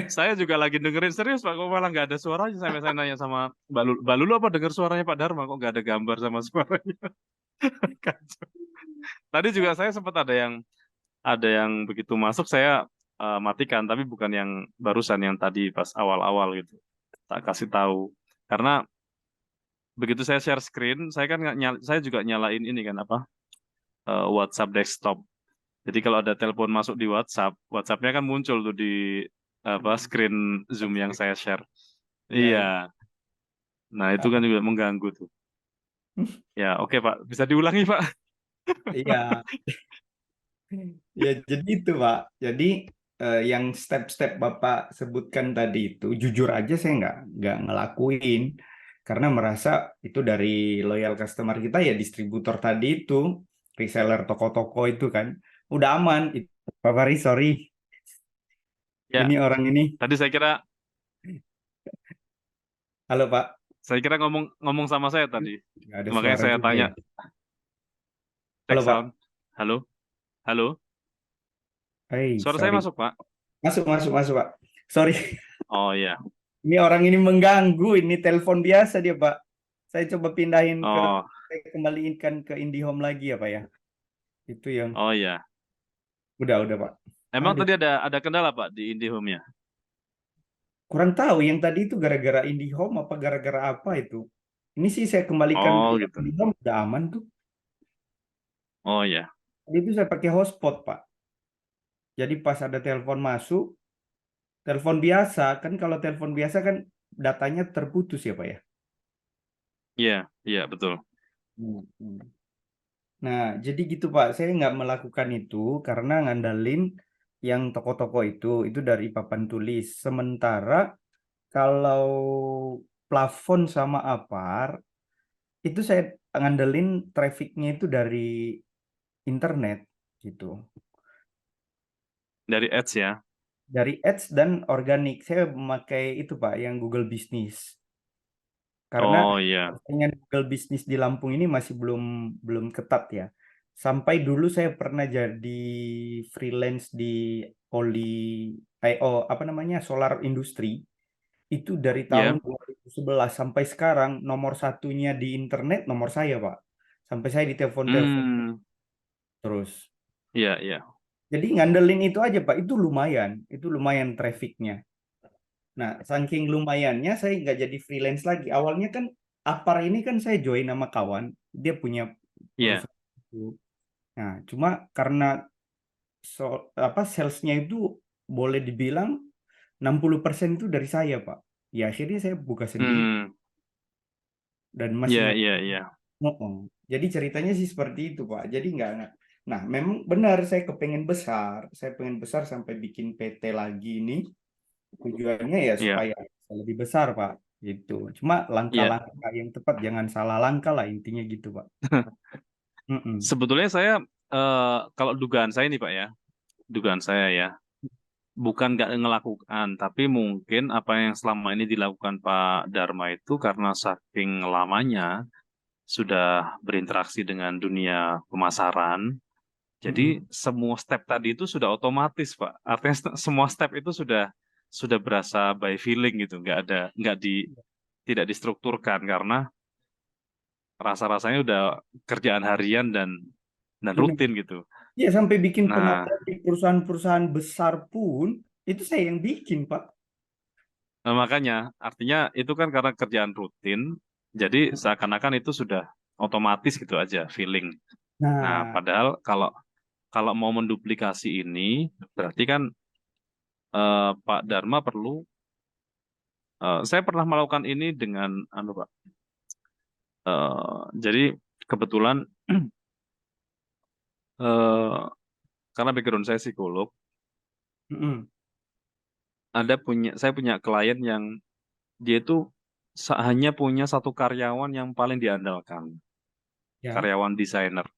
saya juga lagi dengerin serius Pak, kok malah nggak ada suaranya. Sampai saya nanya sama Mbak Lulu apa dengar suaranya Pak Dharma, kok nggak ada gambar sama suaranya. Kacau. Tadi juga saya sempat ada yang begitu masuk saya matikan, tapi bukan yang barusan yang tadi pas awal-awal gitu. Tak kasih tahu. Karena begitu saya share screen, saya kan saya juga nyalain ini kan apa WhatsApp desktop. Jadi kalau ada telepon masuk di WhatsApp, WhatsApp-nya kan muncul tuh di apa screen Zoom yang saya share. Iya, Iya. iya. Nah, itu kan juga mengganggu tuh. Ya, oke Pak. Bisa diulangi Pak. Iya, ya jadi itu Pak. Jadi yang step-step Bapak sebutkan tadi itu, jujur aja saya nggak ngelakuin karena merasa itu dari loyal customer kita ya distributor tadi itu, reseller toko-toko itu kan, udah aman. Pak Fari, sorry, Ya, ini orang ini. tadi Halo Pak, saya kira ngomong ngomong sama saya tadi. nggak ada Makanya suara saya juga tanya ya. cek Halo sound. Pak, Halo? Halo? hey, Suara saya sorry. masuk, Pak? Masuk, masuk, masuk Pak. Sorry, Oh iya. ini orang ini mengganggu. Ini telepon biasa dia Pak. Saya coba pindahin Oh, saya kembalikan ke IndiHome lagi ya Pak ya. Itu yang oh iya. udah Pak. Emang Aduh, tadi ada kendala, Pak, di IndiHome-nya? kurang tahu yang tadi itu gara-gara IndiHome apa gara-gara apa itu. Ini sih saya kembalikan ke Oh, gitu. IndiHome udah aman tuh. Oh iya. Tadi itu saya pakai hotspot Pak. Jadi pas ada telepon masuk, telepon biasa kan kalau telepon biasa kan datanya terputus ya Pak ya. Iya, iya, betul. Hmm. Nah, jadi gitu Pak. Saya nggak melakukan itu karena ngandalin yang toko-toko itu dari papan tulis. Sementara kalau plafon sama apar itu saya ngandelin trafficnya itu dari internet gitu. Dari Ads ya? Dari ads dan organik. Saya memakai itu Pak, yang Google Business. Karena Oh iya. dengan Google Business di Lampung ini masih belum belum ketat ya. Sampai dulu saya pernah jadi freelance di Oli apa namanya solar industri itu dari tahun Iya. 2011 sampai sekarang nomor satunya di internet nomor saya Pak. Sampai saya ditelepon-telepon Hmm, terus. iya, iya. Jadi ngandelin itu aja Pak, itu lumayan trafficnya. Nah, saking lumayannya saya nggak jadi freelance lagi. Awalnya kan Apar ini kan saya join sama kawan, dia punya Iya. perusahaan itu. Nah, cuma karena salesnya itu boleh dibilang 60% itu dari saya, Pak. Ya akhirnya saya buka sendiri Hmm, dan masih iya, nggak. iya, iya. Jadi ceritanya sih seperti itu, Pak. Jadi nggak. Nah, memang benar saya kepengen besar. Saya pengen besar sampai bikin PT lagi ini. Tujuannya ya Iya. supaya bisa lebih besar, Pak. Gitu. Cuma Iya. langkah-langkah yang tepat, jangan salah langkah lah intinya gitu, Pak. Mm-mm. Sebetulnya saya kalau dugaan saya nih, Pak ya. Dugaan saya ya. Bukan nggak ngelakukan, tapi mungkin apa yang selama ini dilakukan Pak Dharma itu karena saking lamanya sudah berinteraksi dengan dunia pemasaran, jadi Mm-mm. semua step tadi itu sudah otomatis, Pak. Artinya semua step itu sudah berasa by feeling gitu, tidak distrukturkan karena rasa-rasanya udah kerjaan harian dan Benar. rutin gitu. Ya, sampai bikin Nah, penawaran di perusahaan-perusahaan besar pun, itu saya yang bikin, Pak. makanya artinya itu kan karena kerjaan rutin, jadi seakan-akan itu sudah otomatis gitu aja feeling. Nah, Nah, padahal kalau kalau mau menduplikasi ini, berarti kan Pak Dharma perlu, saya pernah melakukan ini dengan, Pak. Jadi kebetulan karena background saya psikolog, Mm-mm. saya punya klien yang dia itu hanya punya satu karyawan yang paling diandalkan, Ya. karyawan desainer.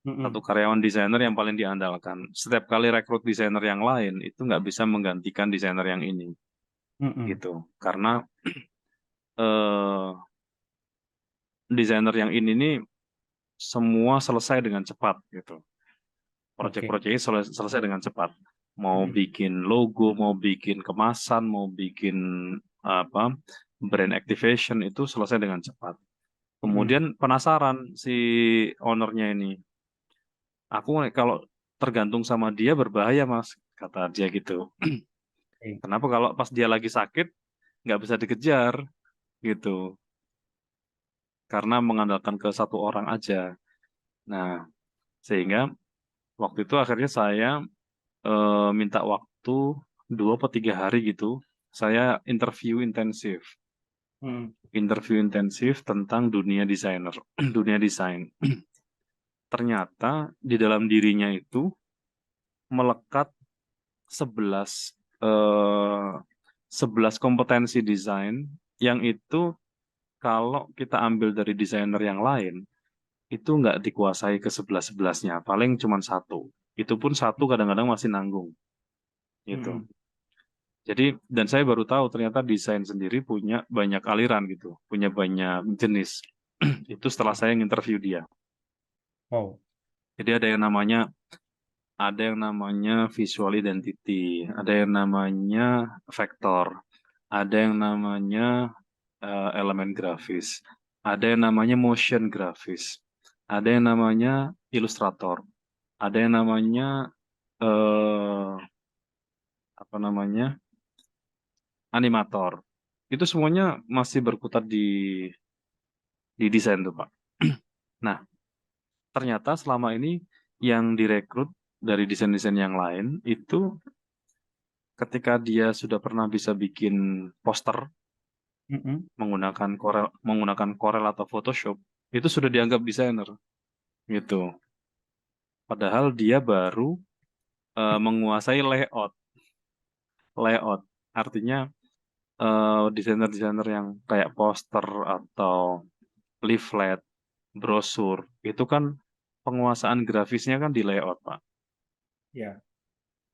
Satu Mm-mm. karyawan desainer yang paling diandalkan. Setiap kali rekrut desainer yang lain itu nggak bisa menggantikan desainer yang ini, Mm-mm. gitu. Karena eh, desainer yang ini nih semua selesai dengan cepat, gitu. Oke. Proyek-proyeknya selesai dengan cepat. Mau Mm-mm. bikin logo, mau bikin kemasan, mau bikin apa brand activation itu selesai dengan cepat. Mm-mm. Kemudian penasaran si ownernya ini, aku kalau tergantung sama dia berbahaya mas, kata dia gitu. Oke. Kenapa kalau pas dia lagi sakit nggak bisa dikejar gitu, karena mengandalkan ke satu orang aja. Nah, sehingga waktu itu akhirnya saya minta waktu 2 atau 3 hari gitu. Saya Mm. interview intensif tentang dunia desainer, dunia desain. Ternyata di dalam dirinya itu melekat 11 eh, 11 kompetensi desain yang itu kalau kita ambil dari desainer yang lain itu nggak dikuasai ke 11-11-nya, paling cuma satu. Itu pun satu kadang-kadang masih nanggung gitu. Mm-mm. Jadi dan saya baru tahu ternyata desain sendiri punya banyak aliran gitu, punya banyak jenis. Itu setelah saya interview dia. Wow. Jadi ada yang namanya visual identity, ada yang namanya vektor, ada yang namanya elemen grafis, ada yang namanya motion grafis, ada yang namanya ilustrator, ada yang namanya eh, apa namanya animator. Itu semuanya masih berkutat di desain tuh Pak. Nah, ternyata selama ini yang direkrut dari desain-desain yang lain itu ketika dia sudah pernah bisa bikin poster Mm-mm. menggunakan Corel atau Photoshop, itu sudah dianggap desainer gitu. Padahal dia baru menguasai layout. Layout artinya desainer-desainer yang kayak poster atau leaflet, brosur, itu kan penguasaan grafisnya kan di layout, Pak. Ya.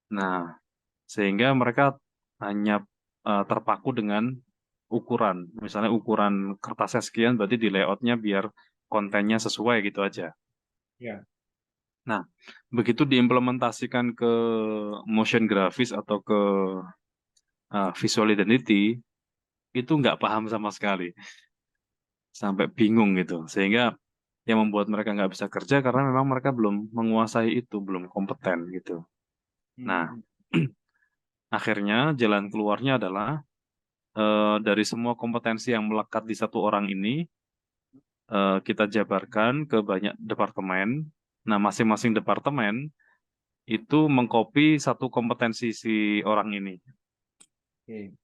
Nah, sehingga mereka hanya terpaku dengan ukuran. Misalnya ukuran kertasnya sekian, berarti di layoutnya biar kontennya sesuai gitu aja. Ya. Nah, begitu diimplementasikan ke motion grafis atau ke visual identity, itu nggak paham sama sekali. Sampai bingung gitu. Sehingga yang membuat mereka nggak bisa kerja karena memang mereka belum menguasai itu, belum kompeten gitu. Nah, Mm-mm. akhirnya jalan keluarnya adalah dari semua kompetensi yang melekat di satu orang ini, kita jabarkan ke banyak departemen. Nah, masing-masing departemen itu mengcopy satu kompetensi si orang ini. Oke.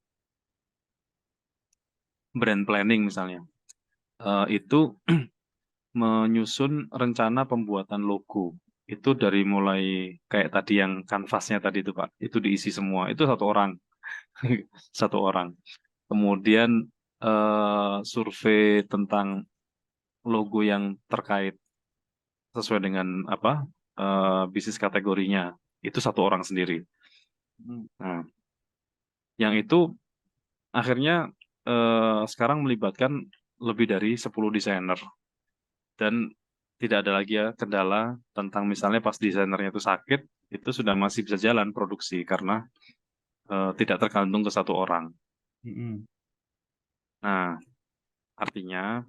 Brand planning misalnya. Itu menyusun rencana pembuatan logo. Itu dari mulai kayak tadi yang kanvasnya tadi itu Pak, itu diisi semua. Itu satu orang, satu orang. Kemudian survei tentang logo yang terkait sesuai dengan apa bisnis kategorinya. Itu satu orang sendiri. Mm. Nah, yang itu akhirnya sekarang melibatkan lebih dari 10 desainer dan tidak ada lagi ya kendala tentang misalnya pas desainernya itu sakit itu sudah masih bisa jalan produksi karena tidak tergantung ke satu orang. Mm-mm. Nah, artinya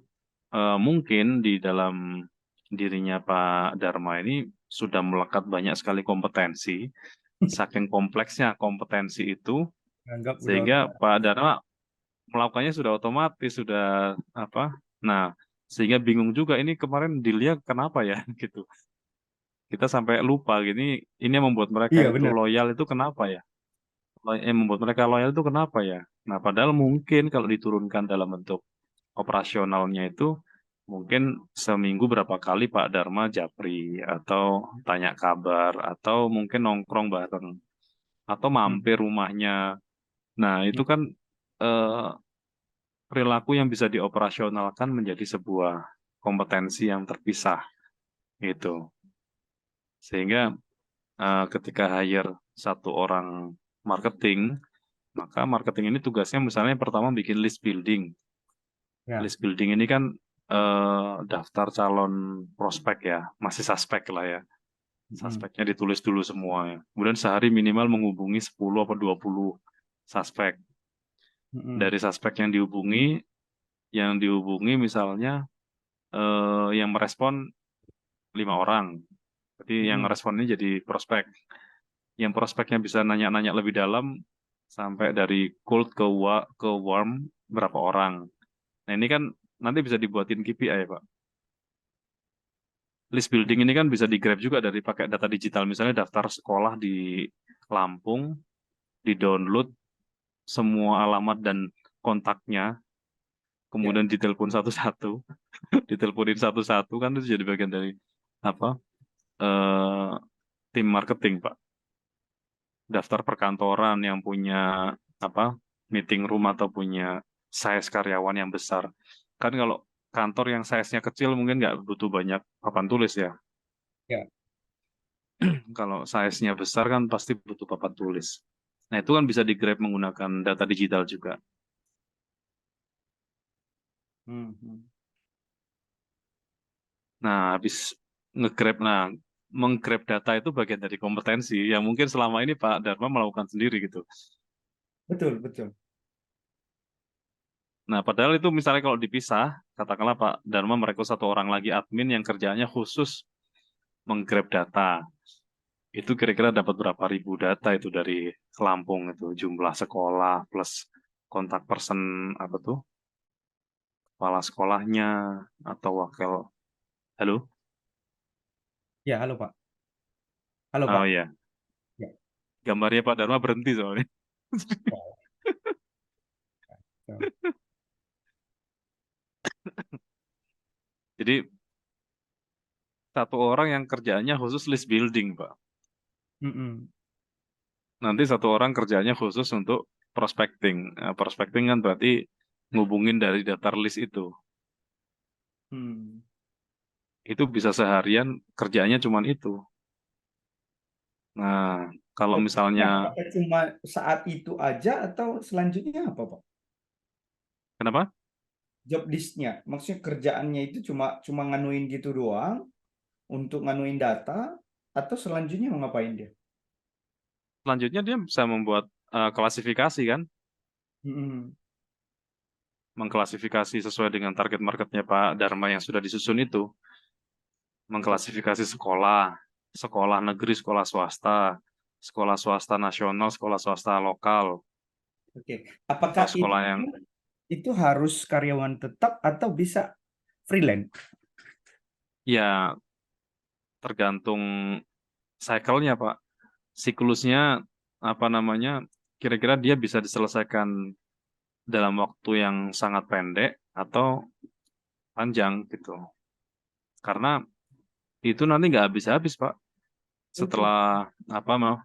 mungkin di dalam dirinya Pak Dharma ini sudah melekat banyak sekali kompetensi, saking kompleksnya kompetensi itu Anggap udah sehingga Pak Dharma melakukannya sudah otomatis sudah apa? Nah, sehingga bingung juga ini kemarin dealnya kenapa ya gitu. kita sampai lupa gini. Ini yang membuat mereka Iya itu benar. loyal itu kenapa ya? Yang membuat mereka loyal itu kenapa ya? Nah, padahal mungkin kalau diturunkan dalam bentuk operasionalnya itu mungkin seminggu berapa kali Pak Dharma japri atau tanya kabar atau mungkin nongkrong bareng atau Hmm. mampir rumahnya. Nah, itu kan eh, perilaku yang bisa dioperasionalkan menjadi sebuah kompetensi yang terpisah gitu. Sehingga ketika hire satu orang marketing, maka marketing ini tugasnya misalnya yang pertama bikin list building. Ya. List building ini kan daftar calon prospek ya, masih suspek lah ya. Hmm. Suspeknya ditulis dulu semua ya. Kemudian sehari minimal menghubungi 10 atau 20 suspek. Hmm. Dari suspek yang dihubungi misalnya yang merespon 5 orang. Jadi yang Hmm. respon ini jadi prospek. Yang prospeknya bisa nanya-nanya lebih dalam sampai dari cold ke warm berapa orang. Nah ini kan nanti bisa dibuatin KPI Pak. List building ini kan bisa di-grab juga dari pakai data digital. Misalnya daftar sekolah di Lampung, di-download semua alamat dan kontaknya, Ya. kemudian ditelepon satu-satu, diteleponin satu-satu kan itu jadi bagian dari apa? eh, Tim marketing Pak. Daftar perkantoran yang punya apa? Meeting room atau punya size karyawan yang besar. Kan kalau kantor yang size-nya kecil mungkin nggak butuh banyak papan tulis ya. Ya. Kalau size-nya besar kan pasti butuh papan tulis. Nah, itu kan bisa di-grab menggunakan data digital juga. Hmm. Nah, habis nge-grab, nah, meng-grab data itu bagian dari kompetensi yang mungkin selama ini Pak Dharma melakukan sendiri gitu. Betul, betul. Nah, padahal itu misalnya kalau dipisah, katakanlah Pak Dharma merekrut satu orang lagi admin yang kerjanya khusus meng-grab data. Itu kira-kira dapat berapa ribu data itu dari Lampung itu, jumlah sekolah plus kontak person apa tuh, kepala sekolahnya atau wakil. Halo? Ya, halo Pak. Halo Oh Pak. iya, Ya. gambarnya Pak Dharma berhenti soalnya. Oh, ya. Jadi satu orang yang kerjaannya khusus list building, Pak. Mm-mm. Nanti satu orang kerjaannya khusus untuk prospecting. Nah, prospecting kan berarti ngubungin dari daftar list itu. Hmm. Itu bisa seharian kerjaannya cuma itu. Nah, kalau Jobnya misalnya, apakah cuma saat itu aja atau selanjutnya apa Pak? kenapa? Job listnya, maksudnya kerjaannya itu cuma cuma nganuin gitu doang untuk nganuin data atau selanjutnya mau ngapain dia? Selanjutnya dia bisa membuat klasifikasi kan, Mm-mm. mengklasifikasi sesuai dengan target marketnya Pak Dharma yang sudah disusun itu, mengklasifikasi sekolah, sekolah negeri, sekolah swasta nasional, sekolah swasta lokal, Oke. atau Apakah sekolah yang itu harus karyawan tetap atau bisa freelance? ya tergantung cycle-nya Pak, siklusnya apa namanya, kira-kira dia bisa diselesaikan dalam waktu yang sangat pendek atau panjang gitu. Karena itu nanti nggak habis-habis Pak. Betul. Setelah apa mau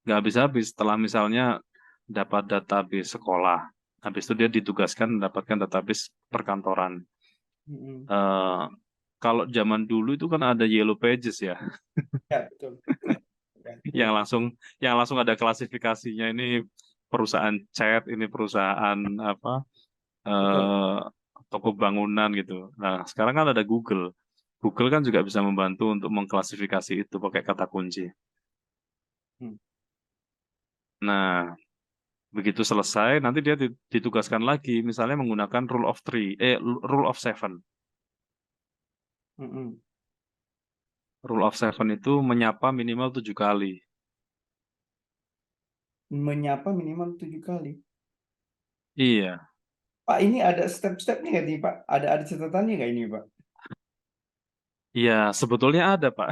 nggak habis-habis setelah misalnya dapat database sekolah, habis itu dia ditugaskan mendapatkan database perkantoran. Mm-mm. Eh, Kalau zaman dulu itu kan ada Yellow Pages ya, Ya, betul. Ya, yang betul. langsung yang langsung ada klasifikasinya ini perusahaan cat, ini perusahaan apa Betul. eh, toko bangunan gitu. Nah sekarang kan ada Google. Google kan juga bisa membantu untuk mengklasifikasi itu pakai kata kunci. Hmm. Nah, begitu selesai, nanti dia ditugaskan lagi, misalnya menggunakan rule of seven. Mm-mm. Rule of seven itu menyapa minimal 7 kali. Menyapa minimal 7 kali. Iya, Pak, ini ada step-stepnya nggak nih, Pak? Ada catatannya nggak ini, Pak? iya sebetulnya ada Pak.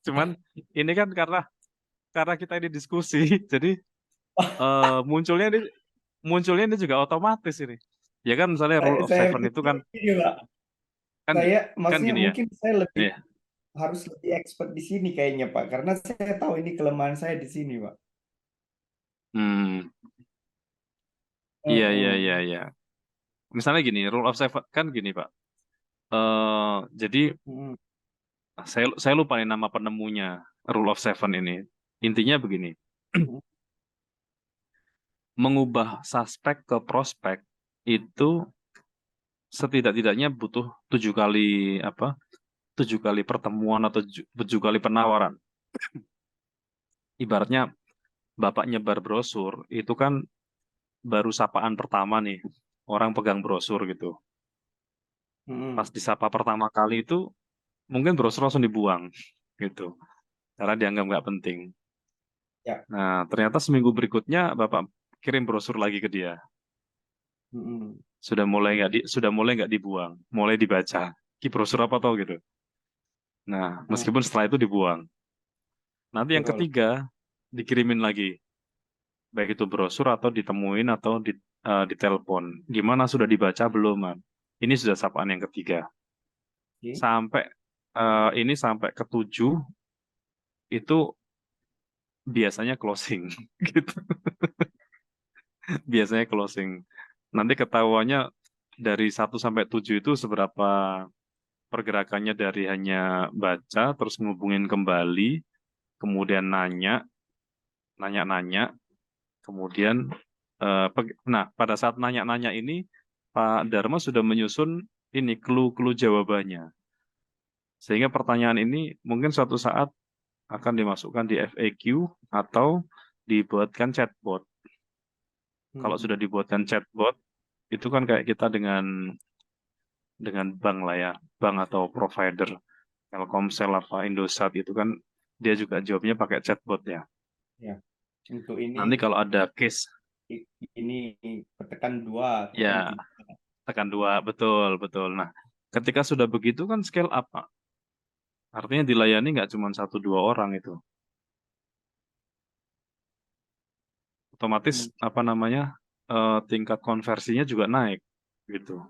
Cuman ini kan karena kita ini diskusi, jadi munculnya ini juga otomatis ini. Ya kan misalnya Saya, rule of saya seven itu pikir kan gini, Pak. kan Saya kan maksudnya gini ya. mungkin saya Iya. harus lebih expert di sini kayaknya, Pak, karena saya tahu ini kelemahan saya di sini, Pak. Hmm. Iya iya Heeh. iya iya. Misalnya gini, rule of seven kan gini Pak. Jadi Mm, saya lupa nih nama penemunya rule of seven ini. Intinya begini, mm, mengubah suspek ke prospek itu setidak-tidaknya butuh 7 kali apa? 7 kali pertemuan atau 7 kali penawaran. Ibaratnya Bapak nyebar brosur itu kan baru sapaan pertama nih, orang pegang brosur gitu. Pas mm. disapa pertama kali itu mungkin brosur langsung dibuang gitu, karena dianggap nggak penting. Ya. Nah, ternyata seminggu berikutnya Bapak kirim brosur lagi ke dia. Mm, Sudah mulai nggak dibuang, mulai dibaca. Ki brosur apa tau gitu. Nah, mm. meskipun setelah itu dibuang. Nanti yang Betul. ketiga dikirimin lagi, baik itu brosur atau ditemuin atau ditelepon. Gimana sudah dibaca belum, Man? Ini sudah sapaan yang ketiga. Oke. Sampai ini sampai ketujuh itu biasanya closing gitu. Biasanya closing. Nanti ketahuannya dari 1 sampai 7 itu seberapa pergerakannya dari hanya baca, terus ngubungin kembali, kemudian nanya-nanya, kemudian nah pada saat nanya-nanya ini Pak Dharma sudah menyusun ini clue-clue jawabannya. Sehingga pertanyaan ini mungkin suatu saat akan dimasukkan di FAQ atau dibuatkan chatbot. Kalau Mm, sudah dibuatkan chatbot, itu kan kayak kita dengan bank lah ya, bank atau provider, Telkomsel apa Indosat itu kan dia juga jawabnya pakai chatbot ya. ya. Untuk Nanti ini kalau ada case, ini tekan 2, tekan ya 3. tekan 2, betul betul. Nah, ketika sudah begitu kan scale up, Pak. Artinya dilayani nggak cuma 1 2 orang itu, otomatis Mm, apa namanya tingkat konversinya juga naik gitu,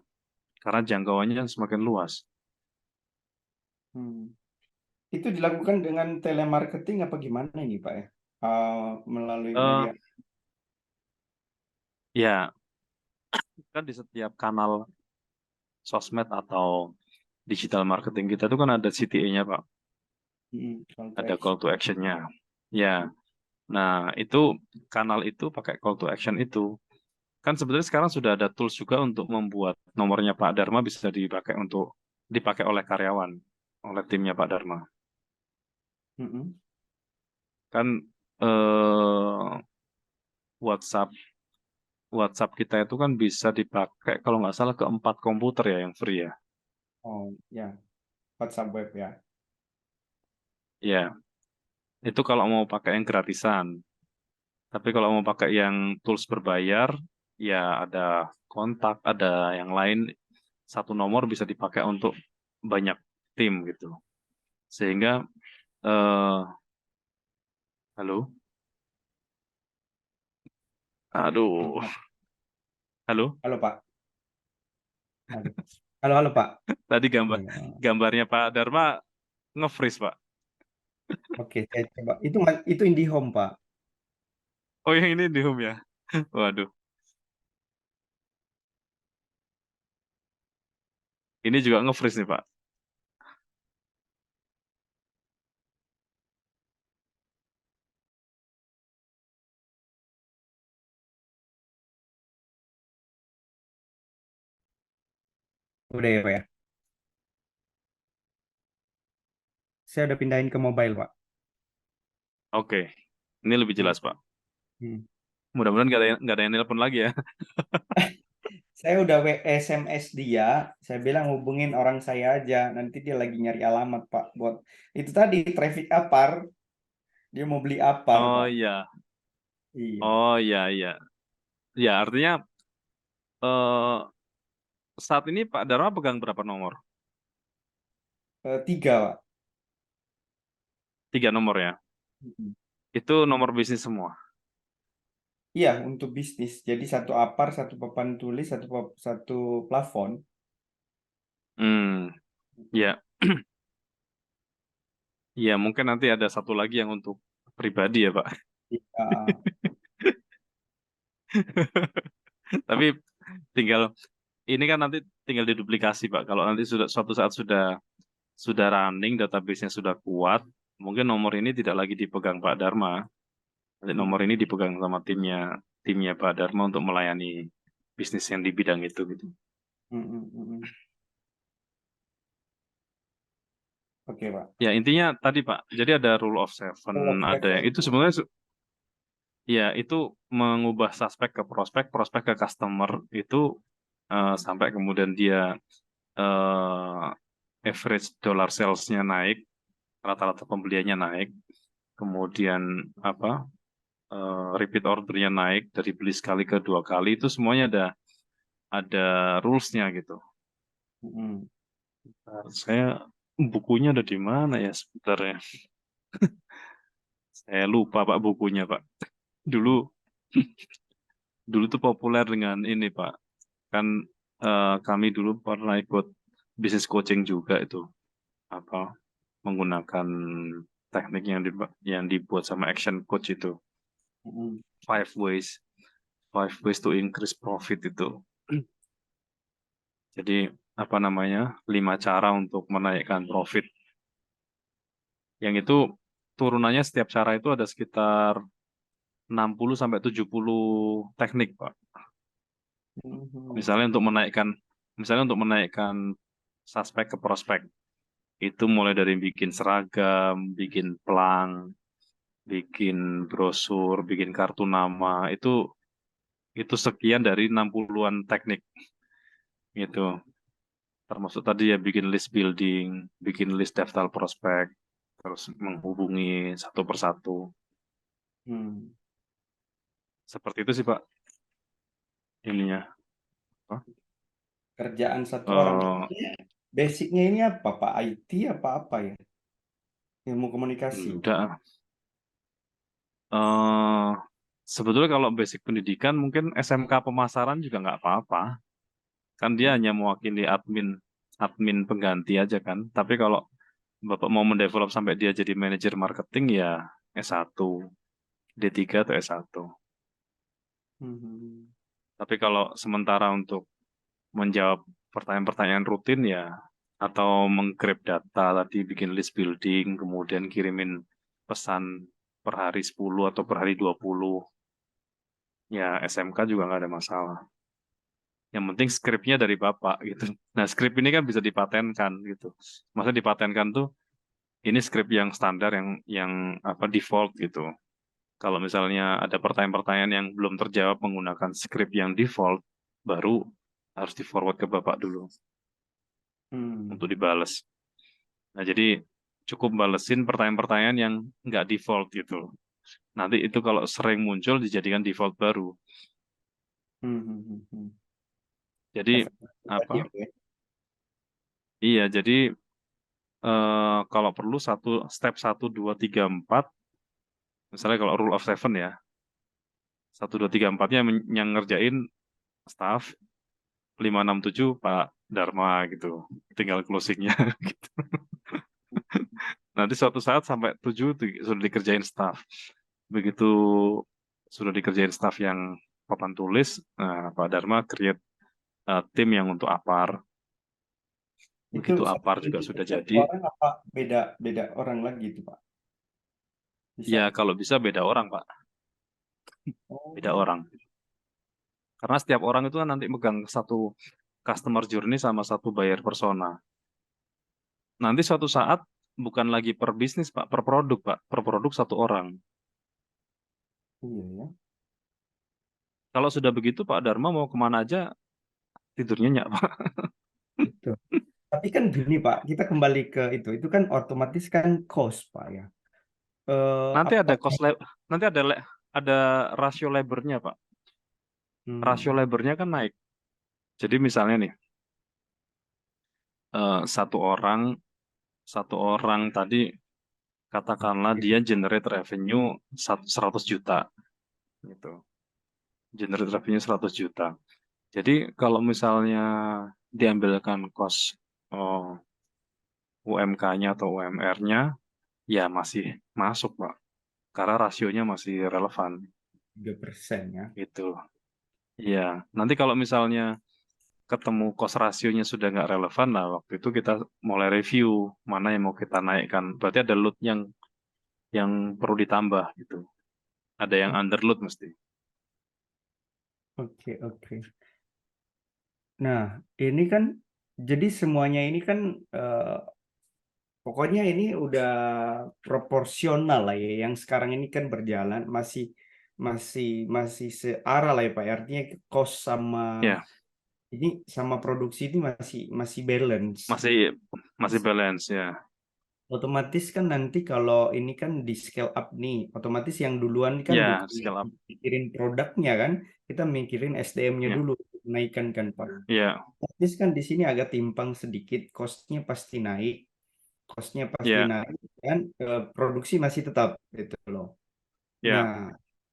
karena jangkauannya semakin luas. mm. Itu dilakukan dengan telemarketing apa gimana ini, Pak ya? Melalui Eh media. ya kan di setiap kanal sosmed atau digital marketing kita itu kan ada CTA-nya, Pak. Call to Ada call action. to action-nya. Ya, nah itu kanal itu pakai call to action itu. Kan sebenarnya sekarang sudah ada tools juga untuk membuat nomornya Pak Dharma bisa dipakai oleh karyawan, oleh timnya Pak Dharma. Mm-mm. Kan eh, WhatsApp WhatsApp kita itu kan bisa dipakai kalau nggak salah ke 4 komputer ya yang free ya. Oh ya, WhatsApp web ya. Ya, itu kalau mau pakai yang gratisan. Tapi kalau mau pakai yang tools berbayar, ya ada kontak, ada yang lain. Satu nomor bisa dipakai untuk banyak tim gitu. Sehingga, eh, halo, aduh, Mm. halo. Halo Pak. Halo. Halo, halo Pak. Tadi Iya. gambarnya Pak Dharma nge-freeze Pak. Oke, saya coba. Itu IndiHome, Pak. Oh yang ini di home ya. Waduh, ini juga nge-freeze nih Pak. Udah ya, Pak ya. Saya udah pindahin ke mobile, Pak. Oke, ini lebih Hmm. jelas Pak. Hmm. Mudah-mudahan nggak ada yang nelpon lagi ya. Saya udah SMS dia, saya bilang hubungin orang saya aja, nanti dia lagi nyari alamat, Pak. Buat itu tadi traffic apar, dia mau beli apar, Oh Pak. iya, Iya. oh iya iya. Ya artinya eh, saat ini Pak Dharma pegang berapa nomor? 3, Pak. 3 nomor ya. Mm-mm. Itu nomor bisnis semua. Iya, untuk bisnis. Jadi satu apar, satu papan tulis, satu plafon. Ya, ya mungkin nanti ada satu lagi yang untuk pribadi ya Pak. Iya. Tapi tinggal ini kan nanti tinggal diduplikasi Pak. Kalau nanti suatu saat sudah running, database-nya sudah kuat, mungkin nomor ini tidak lagi dipegang Pak Dharma. Nanti nomor ini dipegang sama timnya Pak Dharma untuk melayani bisnis yang di bidang itu gitu. Mm-mm. Oke, Pak. Ya intinya tadi Pak, jadi ada rule of seven, Rule of ada yang seven. itu sebenarnya ya itu mengubah suspek ke prospek, prospek ke customer itu sampai kemudian dia eh, average dollar sales-nya naik, rata-rata pembeliannya naik, kemudian apa repeat order-nya naik dari beli sekali ke 2 kali itu semuanya ada rules-nya gitu. Mm-mm. Saya bukunya ada di mana ya sebentar ya. Saya lupa Pak bukunya Pak. Dulu dulu tuh populer dengan ini Pak. Kan kami dulu pernah ikut bisnis coaching juga itu apa menggunakan teknik yang dibuat sama action coach itu. Mm-mm. Five ways to increase profit itu. Jadi apa namanya 5 cara untuk menaikkan profit. Yang itu turunannya setiap cara itu ada sekitar 60 sampai 70 teknik, Pak. Mhm. Misalnya untuk menaikkan suspek ke prospek. Itu mulai dari bikin seragam, bikin pelang, bikin brosur, bikin kartu nama, itu sekian dari 60-an teknik gitu. Termasuk tadi ya bikin list building, bikin list daftar prospek, terus menghubungi satu persatu. Hmm. Seperti itu sih Pak ininya. Apa? Kerjaan satu orang. Eh, Basicnya ini apa, Pak? IT apa ya? Ilmu komunikasi. enggak. eh Sebetulnya kalau basic pendidikan mungkin SMK pemasaran juga nggak apa-apa. Kan dia hanya mewakili admin pengganti aja kan. Tapi kalau Bapak mau mendevelop sampai dia jadi manajer marketing ya S1, D3 atau S1. Mhm. Tapi kalau sementara untuk menjawab pertanyaan-pertanyaan rutin ya atau menggrab data tadi bikin list building, kemudian kirimin pesan per hari 10 atau per hari 20, ya SMK juga nggak ada masalah. Yang penting skripnya dari Bapak gitu. Nah, skrip ini kan bisa dipatenkan gitu. Maksudnya dipatenkan tuh ini skrip yang standar yang apa default gitu. Kalau misalnya ada pertanyaan-pertanyaan yang belum terjawab menggunakan skrip yang default, baru harus di-forward ke Bapak dulu Hmm. untuk dibales. Nah, jadi cukup balesin pertanyaan-pertanyaan yang nggak default gitu. Nanti itu kalau sering muncul dijadikan default baru. Hmm. Jadi Efektif tadi apa? ya, Bu, ya? Iya, jadi kalau perlu step 1, 2, 3, 4, misalnya kalau rule of seven ya, 1, 2, 3, 4-nya yang ngerjain staff, 5, 6, 7 Pak Dharma gitu. Tinggal closingnya gitu. Nanti suatu saat sampai 7 sudah dikerjain staff. Begitu sudah dikerjain staff yang papan tulis, nah, Pak Dharma create tim yang untuk apar. Itu Begitu satu apar juga individu sudah satu jadi, orang apa beda beda orang lagi itu, Pak? ya Bisa. kalau bisa beda orang Pak, beda Oh. orang. Karena setiap orang itu kan nanti megang satu customer journey sama satu buyer persona. Nanti suatu saat bukan lagi per bisnis Pak, per produk Pak, per produk satu orang. Iya ya. Kalau sudah begitu Pak Dharma mau kemana aja tidurnya nyak Pak. Itu. Tapi kan gini, Pak, kita kembali ke itu. Itu kan otomatis kan cost, Pak ya. Nanti Apa? ada nanti ada rasio labornya Pak. Rasio Hmm. labornya kan naik. Jadi misalnya nih eh, satu orang tadi Katakanlah dia generate revenue 100 juta gitu. Generate revenue 100 juta. Jadi kalau misalnya diambilkan cost UMK-nya atau UMR-nya, ya masih masuk, Pak. Karena rasionya masih relevan 3% ya. gitu. Iya, nanti kalau misalnya ketemu cost rasionya sudah nggak relevan, nah waktu itu kita mulai review mana yang mau kita naikkan. Berarti ada load yang perlu ditambah gitu. Ada yang underload mesti. Oke, oke. Nah, ini kan jadi semuanya ini kan pokoknya ini udah proporsional lah ya. Yang sekarang ini kan berjalan masih searah lah ya Pak. Artinya cost sama Ya, ini sama produksi ini masih balance. masih balance ya. Otomatis kan nanti kalau ini kan di scale up nih, otomatis yang duluan kan Ya, bukan scale up. mikirin produknya kan, kita mikirin SDM-nya Ya, dulu, naikkan kan Pak. ya, Otomatis kan di sini agak timpang sedikit, cost-nya pasti naik, ya, dan produksi masih tetap gitu loh. ya.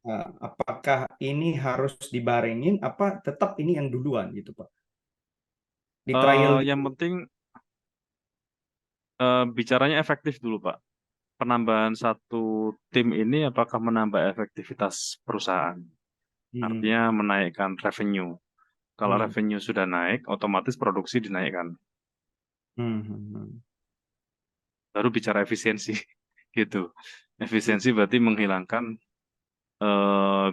Nah, apakah ini harus dibarengin, apa tetap ini yang duluan gitu Pak? Di trial Yang dulu. penting bicaranya efektif dulu, Pak. Penambahan satu tim ini apakah menambah efektivitas perusahaan? Hmm, Artinya menaikkan revenue. Kalau hmm, revenue sudah naik, otomatis produksi dinaikkan. hmm. Baru bicara efisiensi, gitu. Iya, Efisiensi berarti menghilangkan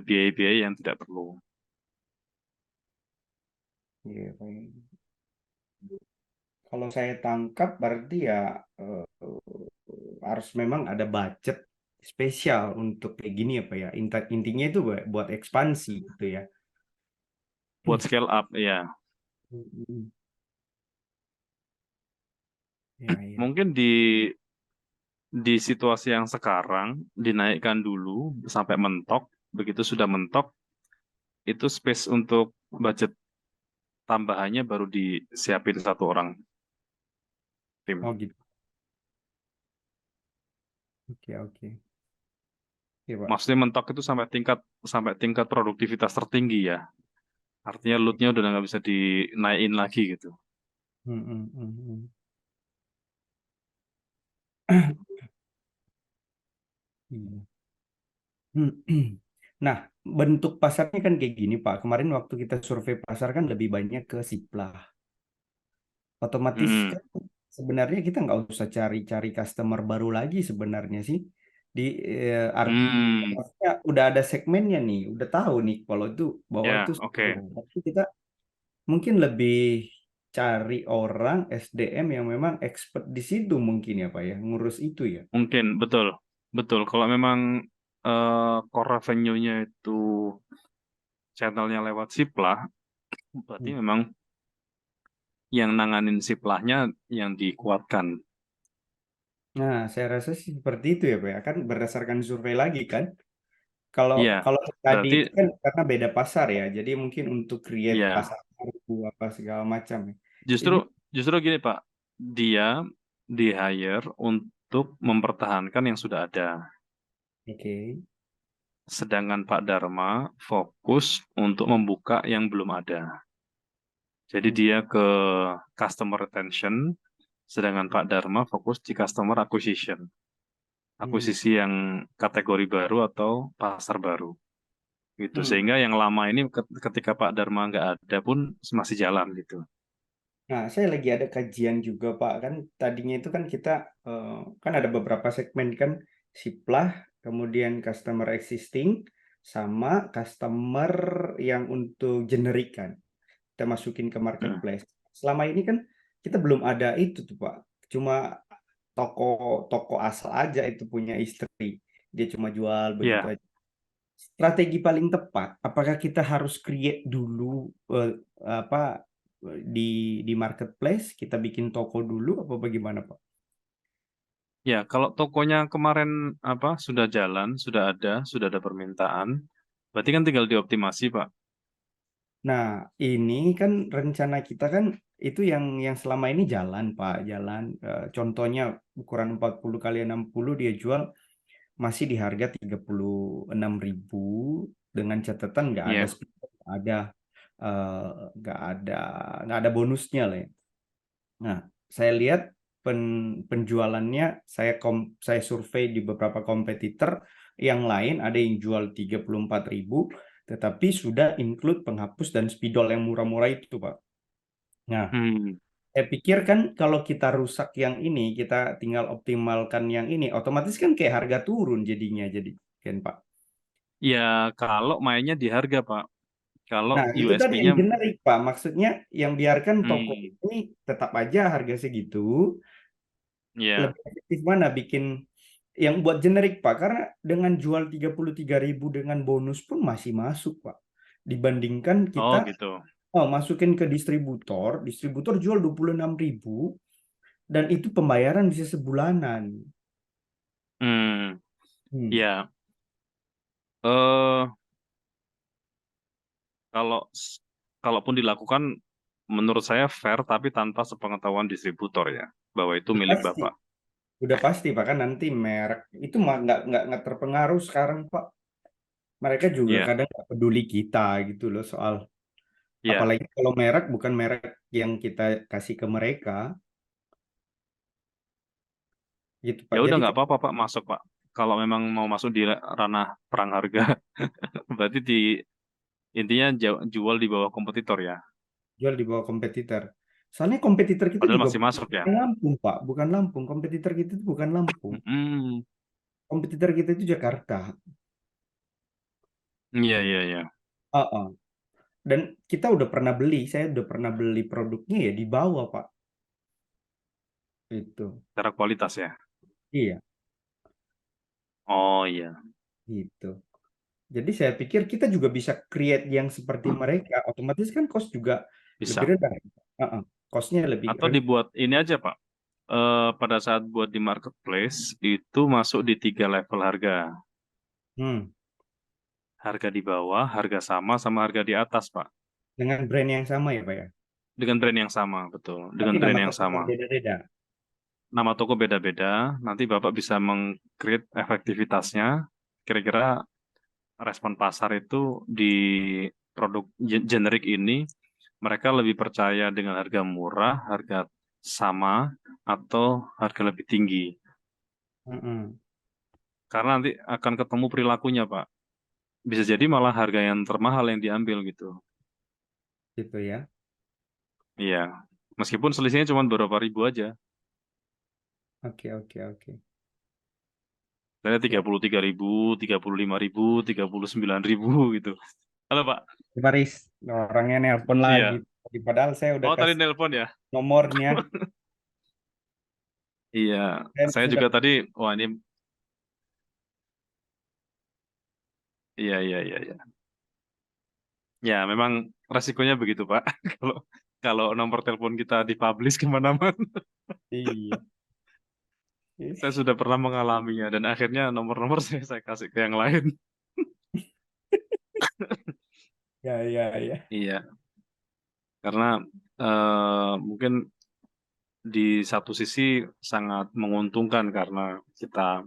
biaya-biaya yang tidak perlu. iya, Pak. Kalau saya tangkap berarti ya harus memang ada budget spesial untuk kayak gini ya Pak ya. Intinya itu buat ekspansi gitu ya. Buat scale up, ya. Hmm. Ya, ya. Mungkin di situasi yang sekarang dinaikkan dulu sampai mentok. Begitu sudah mentok, itu space untuk budget tambahannya baru disiapin satu orang Oh tim. gitu. Oke, oke. Oke, Pak. Maksudnya mentok itu sampai tingkat produktivitas tertinggi ya. Artinya load-nya udah nggak bisa dinaikin lagi gitu. Hmm, hmm, hmm, hmm. Iya. Hmm, hmm. Nah, bentuk pasarnya kan kayak gini Pak. Kemarin waktu kita survei pasar kan lebih banyak ke Siplah. Otomatis Mm-mm. kan sebenarnya kita nggak usah cari-cari customer baru lagi sebenarnya sih. Di Hmm, maksudnya udah ada segmennya nih, udah tahu nih kalau itu bahwa itu ya, slow. oke. Tapi kita mungkin lebih cari orang SDM yang memang expert di situ mungkin ya Pak ya, ngurus itu ya. Mungkin, betul. Betul, kalau memang core revenue-nya itu channelnya lewat Siplah, berarti Hmm. memang yang nanganin Siplahnya yang dikuatkan. Nah, saya rasa sih seperti itu ya Pak ya. Kan berdasarkan survei lagi kan. Kalau Iya, kalau tadi berarti itu kan karena beda pasar ya. Jadi mungkin untuk create ya pasar baru apa segala macam ya. justru Ini justru gini Pak, dia di-hire untuk mempertahankan yang sudah ada. oke. Sedangkan Pak Dharma fokus untuk membuka yang belum ada. Jadi Hmm. dia ke customer retention, sedangkan Pak Dharma fokus di customer acquisition. Hmm. Akuisisi yang kategori baru atau pasar baru. Gitu. Hmm. Sehingga yang lama ini ketika Pak Dharma nggak ada pun masih jalan gitu. Nah, saya lagi ada kajian juga, Pak. Kan tadinya itu kan kita kan ada beberapa segmen kan Siplah, kemudian customer existing, sama customer yang untuk generic kan. Kita masukin ke Hmm. marketplace. Selama ini kan kita belum ada itu tuh, Pak. Cuma toko toko asal aja itu punya istri. Dia cuma jual begitu Ya, aja. Strategi paling tepat, apakah kita harus create dulu apa di marketplace, kita bikin toko dulu apa bagaimana, Pak? ya, kalau tokonya kemarin apa sudah jalan, sudah ada permintaan, berarti kan tinggal dioptimasi, Pak. Nah, ini kan rencana kita kan itu yang selama ini jalan, Pak, jalan. Contohnya ukuran 40 kali 60 dia jual masih di harga 36.000 dengan catatan Iya. ada eh, nggak ada nggak ada bonusnya lah ya. Nah, saya lihat penjualannya saya survei di beberapa kompetitor yang lain ada yang jual 34.000 tetapi sudah include penghapus dan spidol yang murah-murah itu, Pak. Nah, Hmm. saya pikir kan kalau kita rusak yang ini, kita tinggal optimalkan yang ini, otomatis kan kayak harga turun jadinya jadi kan, Pak. Ya, kalau mainnya di harga, Pak. Kalau Nah, itu tadi USP-nya, yang generik, Pak. Maksudnya yang biarkan toko hmm, ini tetap aja harga segitu, ya, lebih efektif mana bikin yang buat generik, Pak? Karena dengan jual 33.000 dengan bonus pun masih masuk, Pak. Dibandingkan oh kita gitu. masukin ke distributor, distributor jual 26.000 dan itu pembayaran bisa sebulanan. Hmm, Hmm. ya, eh kalau kalaupun dilakukan, menurut saya fair, tapi tanpa sepengetahuan distributor ya, bahwa itu Udah milik pasti, Bapak. udah pasti, Pak, kan nanti merek itu mah nggak terpengaruh sekarang, Pak. Mereka juga Iya, kadang nggak peduli kita gitu loh soal, iya. apalagi kalau merek bukan merek yang kita kasih ke mereka gitu, Pak. Ya udah Jadi nggak apa-apa Pak, masuk Pak. Kalau memang mau masuk di ranah perang harga, berarti intinya jual di bawah kompetitor ya. jual di bawah kompetitor. Soalnya kompetitor kita Padahal juga masih masuk ya. bukan Lampung, Pak, bukan Lampung. Kompetitor kita itu bukan Lampung. Hmm, Kompetitor kita itu Jakarta. iya, iya, iya. Heeh. Dan kita udah pernah beli, saya udah pernah beli produknya ya di bawah, Pak. Itu. Secara kualitas ya. Iya, Oh iya, gitu. Jadi saya pikir kita juga bisa create yang seperti mereka. Otomatis kan cost juga lebih bisa. rendah. Heeh. Costnya lebih Atau rendah. dibuat ini aja Pak. Pada saat buat di marketplace, itu masuk di 3 level harga. Hmm. Harga di bawah, harga sama harga di atas Pak. Dengan brand yang sama ya, Pak ya. Dengan brand yang sama, betul. Tapi Dengan nama brand yang toko sama. yang beda-beda. Nama toko beda-beda, nanti Bapak bisa meng-create efektivitasnya. Kira-kira respon pasar itu di produk generik ini, mereka lebih percaya dengan harga murah, harga sama, atau harga lebih tinggi. Heeh. Karena nanti akan ketemu perilakunya, Pak. Bisa jadi malah harga yang termahal yang diambil gitu. Gitu ya. Iya, meskipun selisihnya cuma beberapa ribu aja. Oke, oke, oke. Saya Ya, 33.000, 35.000, 39.000 gitu. Halo, Pak. Paris, orangnya nelpon lagi. Iya. Padahal saya udah Oh, tadi kasih nelpon ya? nomornya. Iya, Saya saya sudah, juga tadi, wah ini, iya, iya, iya, iya. Ya, memang resikonya begitu, Pak. Kalau kalau nomor telepon kita dipublish kemana-mana, iya. saya sudah pernah mengalaminya dan akhirnya nomor-nomor saya kasih ke yang lain. Ya, ya, ya. Iya, karena mungkin di satu sisi sangat menguntungkan karena kita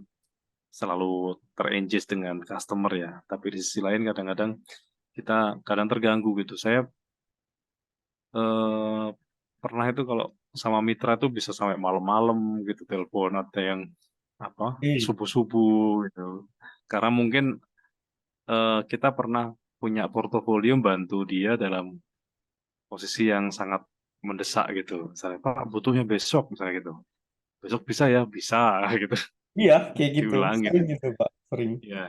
selalu terengage dengan customer ya. Tapi di sisi lain kadang-kadang kita kadang terganggu gitu. Saya eh, pernah itu kalau sama mitra tuh bisa sampai malam-malam gitu telepon, ada yang apa Iya. subuh-subuh gitu. Karena mungkin kita pernah punya portofolio bantu dia dalam posisi yang sangat mendesak gitu. Misalnya, Pak, butuhnya besok misalnya gitu. Besok bisa ya, bisa gitu. Iya, kayak gitu. Diulangin. Sering gitu, Pak. Sering. Ya,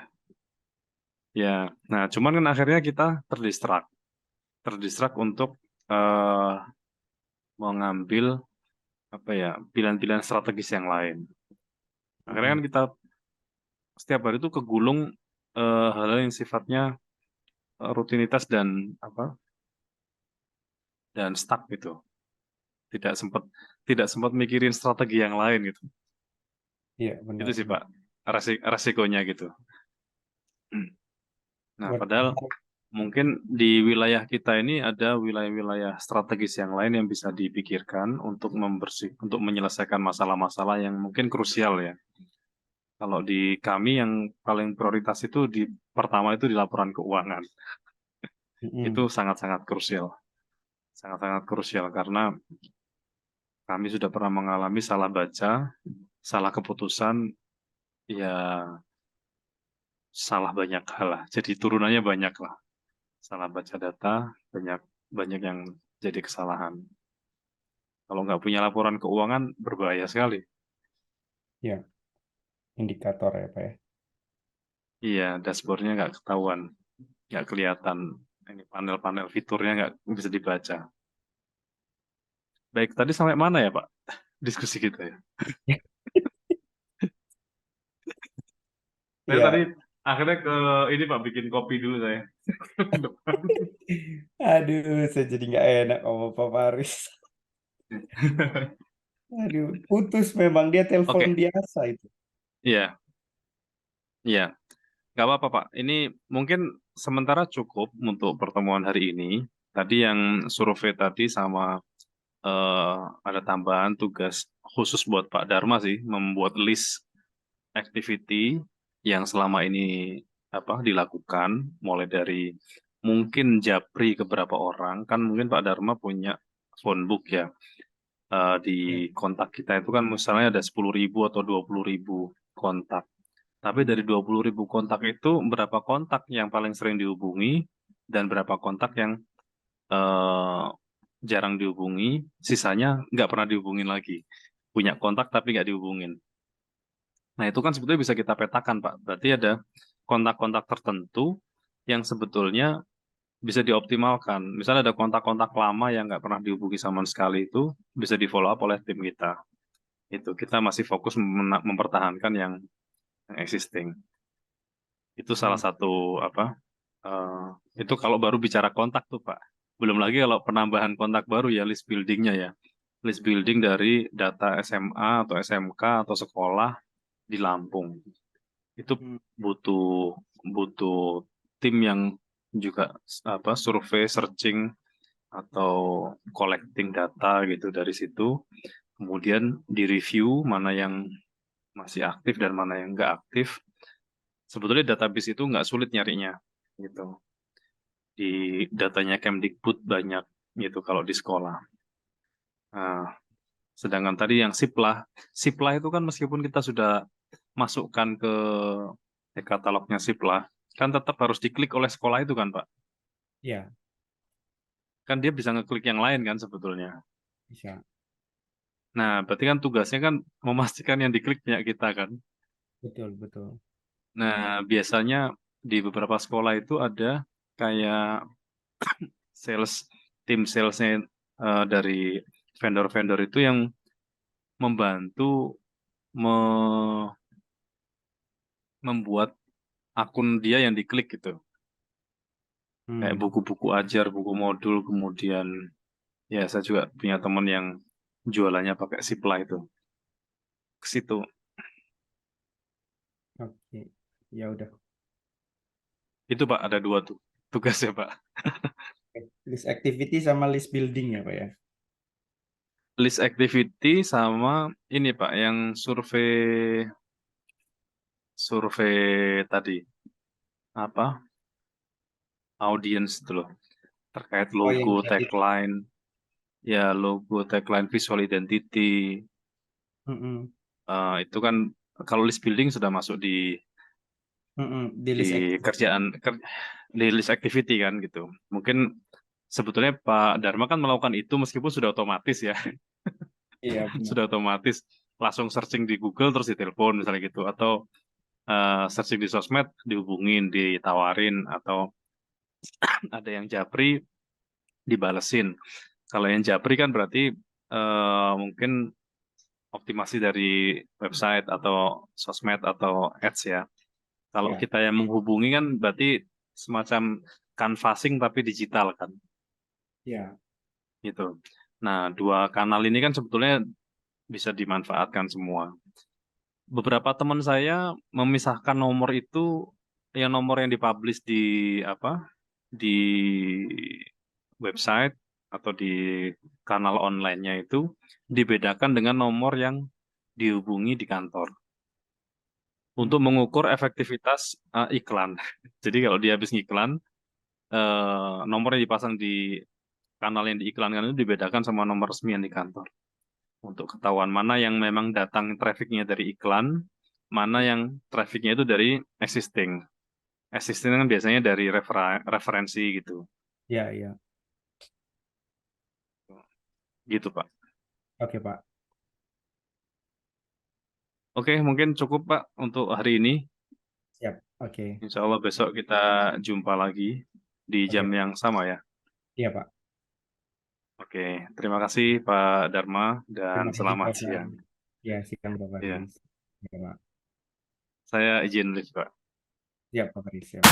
ya. Nah, cuman kan akhirnya kita terdistrak untuk eh, mengambil apa ya pilihan-pilihan strategis yang lain. Akhirnya Mm-mm. kan kita setiap hari itu kegulung hal-hal yang sifatnya rutinitas dan apa dan stuck gitu. Tidak sempat tidak sempat mikirin strategi yang lain gitu. Iya, Itu benar, sih benar. Pak resikonya gitu. Nah, Buat padahal menarik. mungkin di wilayah kita ini ada wilayah-wilayah strategis yang lain yang bisa dipikirkan untuk untuk menyelesaikan masalah-masalah yang mungkin krusial ya. Kalau di kami yang paling prioritas itu pertama itu di laporan keuangan. Itu sangat-sangat krusial. Sangat-sangat krusial karena kami sudah pernah mengalami salah baca, salah keputusan, ya salah banyak hal lah. Jadi turunannya banyak lah. Salah baca data, banyak banyak yang jadi kesalahan. Kalau nggak punya laporan keuangan, berbahaya sekali. Ya, indikator ya Pak ya. Iya, dashboardnya nggak ketahuan, nggak kelihatan. Ini panel-panel fiturnya nggak bisa dibaca. Baik, tadi sampai mana ya Pak? Diskusi kita ya. Saya tadi Iya, akhirnya ke ini Pak, bikin kopi dulu saya. aduh, saya jadi nggak enak sama Pak Faris. Aduh, putus memang dia telepon Oke, biasa itu. iya, iya. Nggak apa-apa Pak. Ini mungkin sementara cukup untuk pertemuan hari ini. Tadi yang survei tadi sama ada tambahan tugas khusus buat Pak Dharma sih, membuat list activity yang selama ini dilakukan, mulai dari mungkin japri ke beberapa orang, kan mungkin Pak Dharma punya phone book ya. Di Ya. kontak kita itu kan misalnya ada 10.000 atau 20.000 kontak. Tapi dari 20.000 kontak itu berapa kontak yang paling sering dihubungi dan berapa kontak yang eh, jarang dihubungi, sisanya nggak pernah dihubungin lagi. Punya kontak tapi nggak dihubungin. Nah itu kan sebetulnya bisa kita petakan Pak. Berarti ada kontak-kontak tertentu yang sebetulnya bisa dioptimalkan. Misalnya ada kontak-kontak lama yang nggak pernah dihubungi sama sekali itu bisa di follow up oleh tim kita. Itu kita masih fokus mempertahankan yang existing. Itu salah satu eh, itu kalau baru bicara kontak tuh Pak. Belum lagi kalau penambahan kontak baru ya list buildingnya ya. List building dari data SMA atau SMK atau sekolah di Lampung. Itu butuh butuh tim yang juga survei, searching atau collecting data gitu dari situ. Kemudian di review mana yang masih aktif dan mana yang nggak aktif. Sebetulnya database itu nggak sulit nyarinya gitu. Di datanya Kemdikbud banyak gitu kalau di sekolah. Nah, sedangkan tadi yang Siplah itu kan meskipun kita sudah masukkan ke katalognya Siplah, kan tetap harus diklik oleh sekolah itu kan Pak. Ya, Kan dia bisa ngeklik yang lain kan sebetulnya. bisa. Nah, berarti kan tugasnya kan memastikan yang diklik punya kita kan. Betul, betul. Nah, biasanya di beberapa sekolah itu ada kayak sales, tim salesnya dari vendor-vendor itu yang membantu me- membuat akun dia yang diklik gitu. Kayak buku-buku ajar, buku modul, kemudian ya saya juga punya teman yang jualannya pakai Sipla itu. Ke situ. Oke, ya udah. Itu Pak, ada dua tuh tugasnya Pak. List activity sama list building ya Pak ya. List activity sama ini Pak, yang survei survei tadi apa audience itu loh terkait Oh yang logo, tadi. tagline, ya logo, tagline, visual identity. Itu kan kalau list building sudah masuk Di di list activity. di list activity kan gitu. Mungkin sebetulnya Pak Dharma kan melakukan itu meskipun sudah otomatis ya, Iya benar. sudah otomatis langsung searching di Google terus ditelepon misalnya gitu, atau searching di sosmed dihubungin, ditawarin, atau ada yang japri dibalesin. Kalau yang japri kan berarti mungkin optimasi dari website atau sosmed atau ads ya. Kalau Ya, kita yang menghubungi kan berarti semacam canvassing tapi digital kan, ya. gitu. Nah, dua kanal ini kan sebetulnya bisa dimanfaatkan semua. Beberapa teman saya memisahkan nomor itu, yang nomor yang dipublish di apa? di website atau di kanal online-nya itu dibedakan dengan nomor yang dihubungi di kantor untuk mengukur efektivitas iklan. Jadi kalau dia habis ngiklan, nomor yang dipasang di kanal yang diiklankan itu dibedakan sama nomor resmi yang di kantor. Untuk ketahuan mana yang memang datang trafficnya dari iklan, mana yang trafficnya itu dari existing. Existing kan biasanya dari referensi gitu. Ya, ya. Gitu, Pak. Oke, Pak. Oke, mungkin cukup, Pak, untuk hari ini. Siap. Oke. Insya Allah besok kita jumpa lagi di Oke, jam Pak. yang sama ya. Iya, Pak. Oke, terima kasih Pak Dharma dan Terima kasih, selamat Pak. siang. Ya, siang, Pak Ya, Faris. Ya, Pak. saya izin lift, Pak. Siap, Pak Faris. Siap.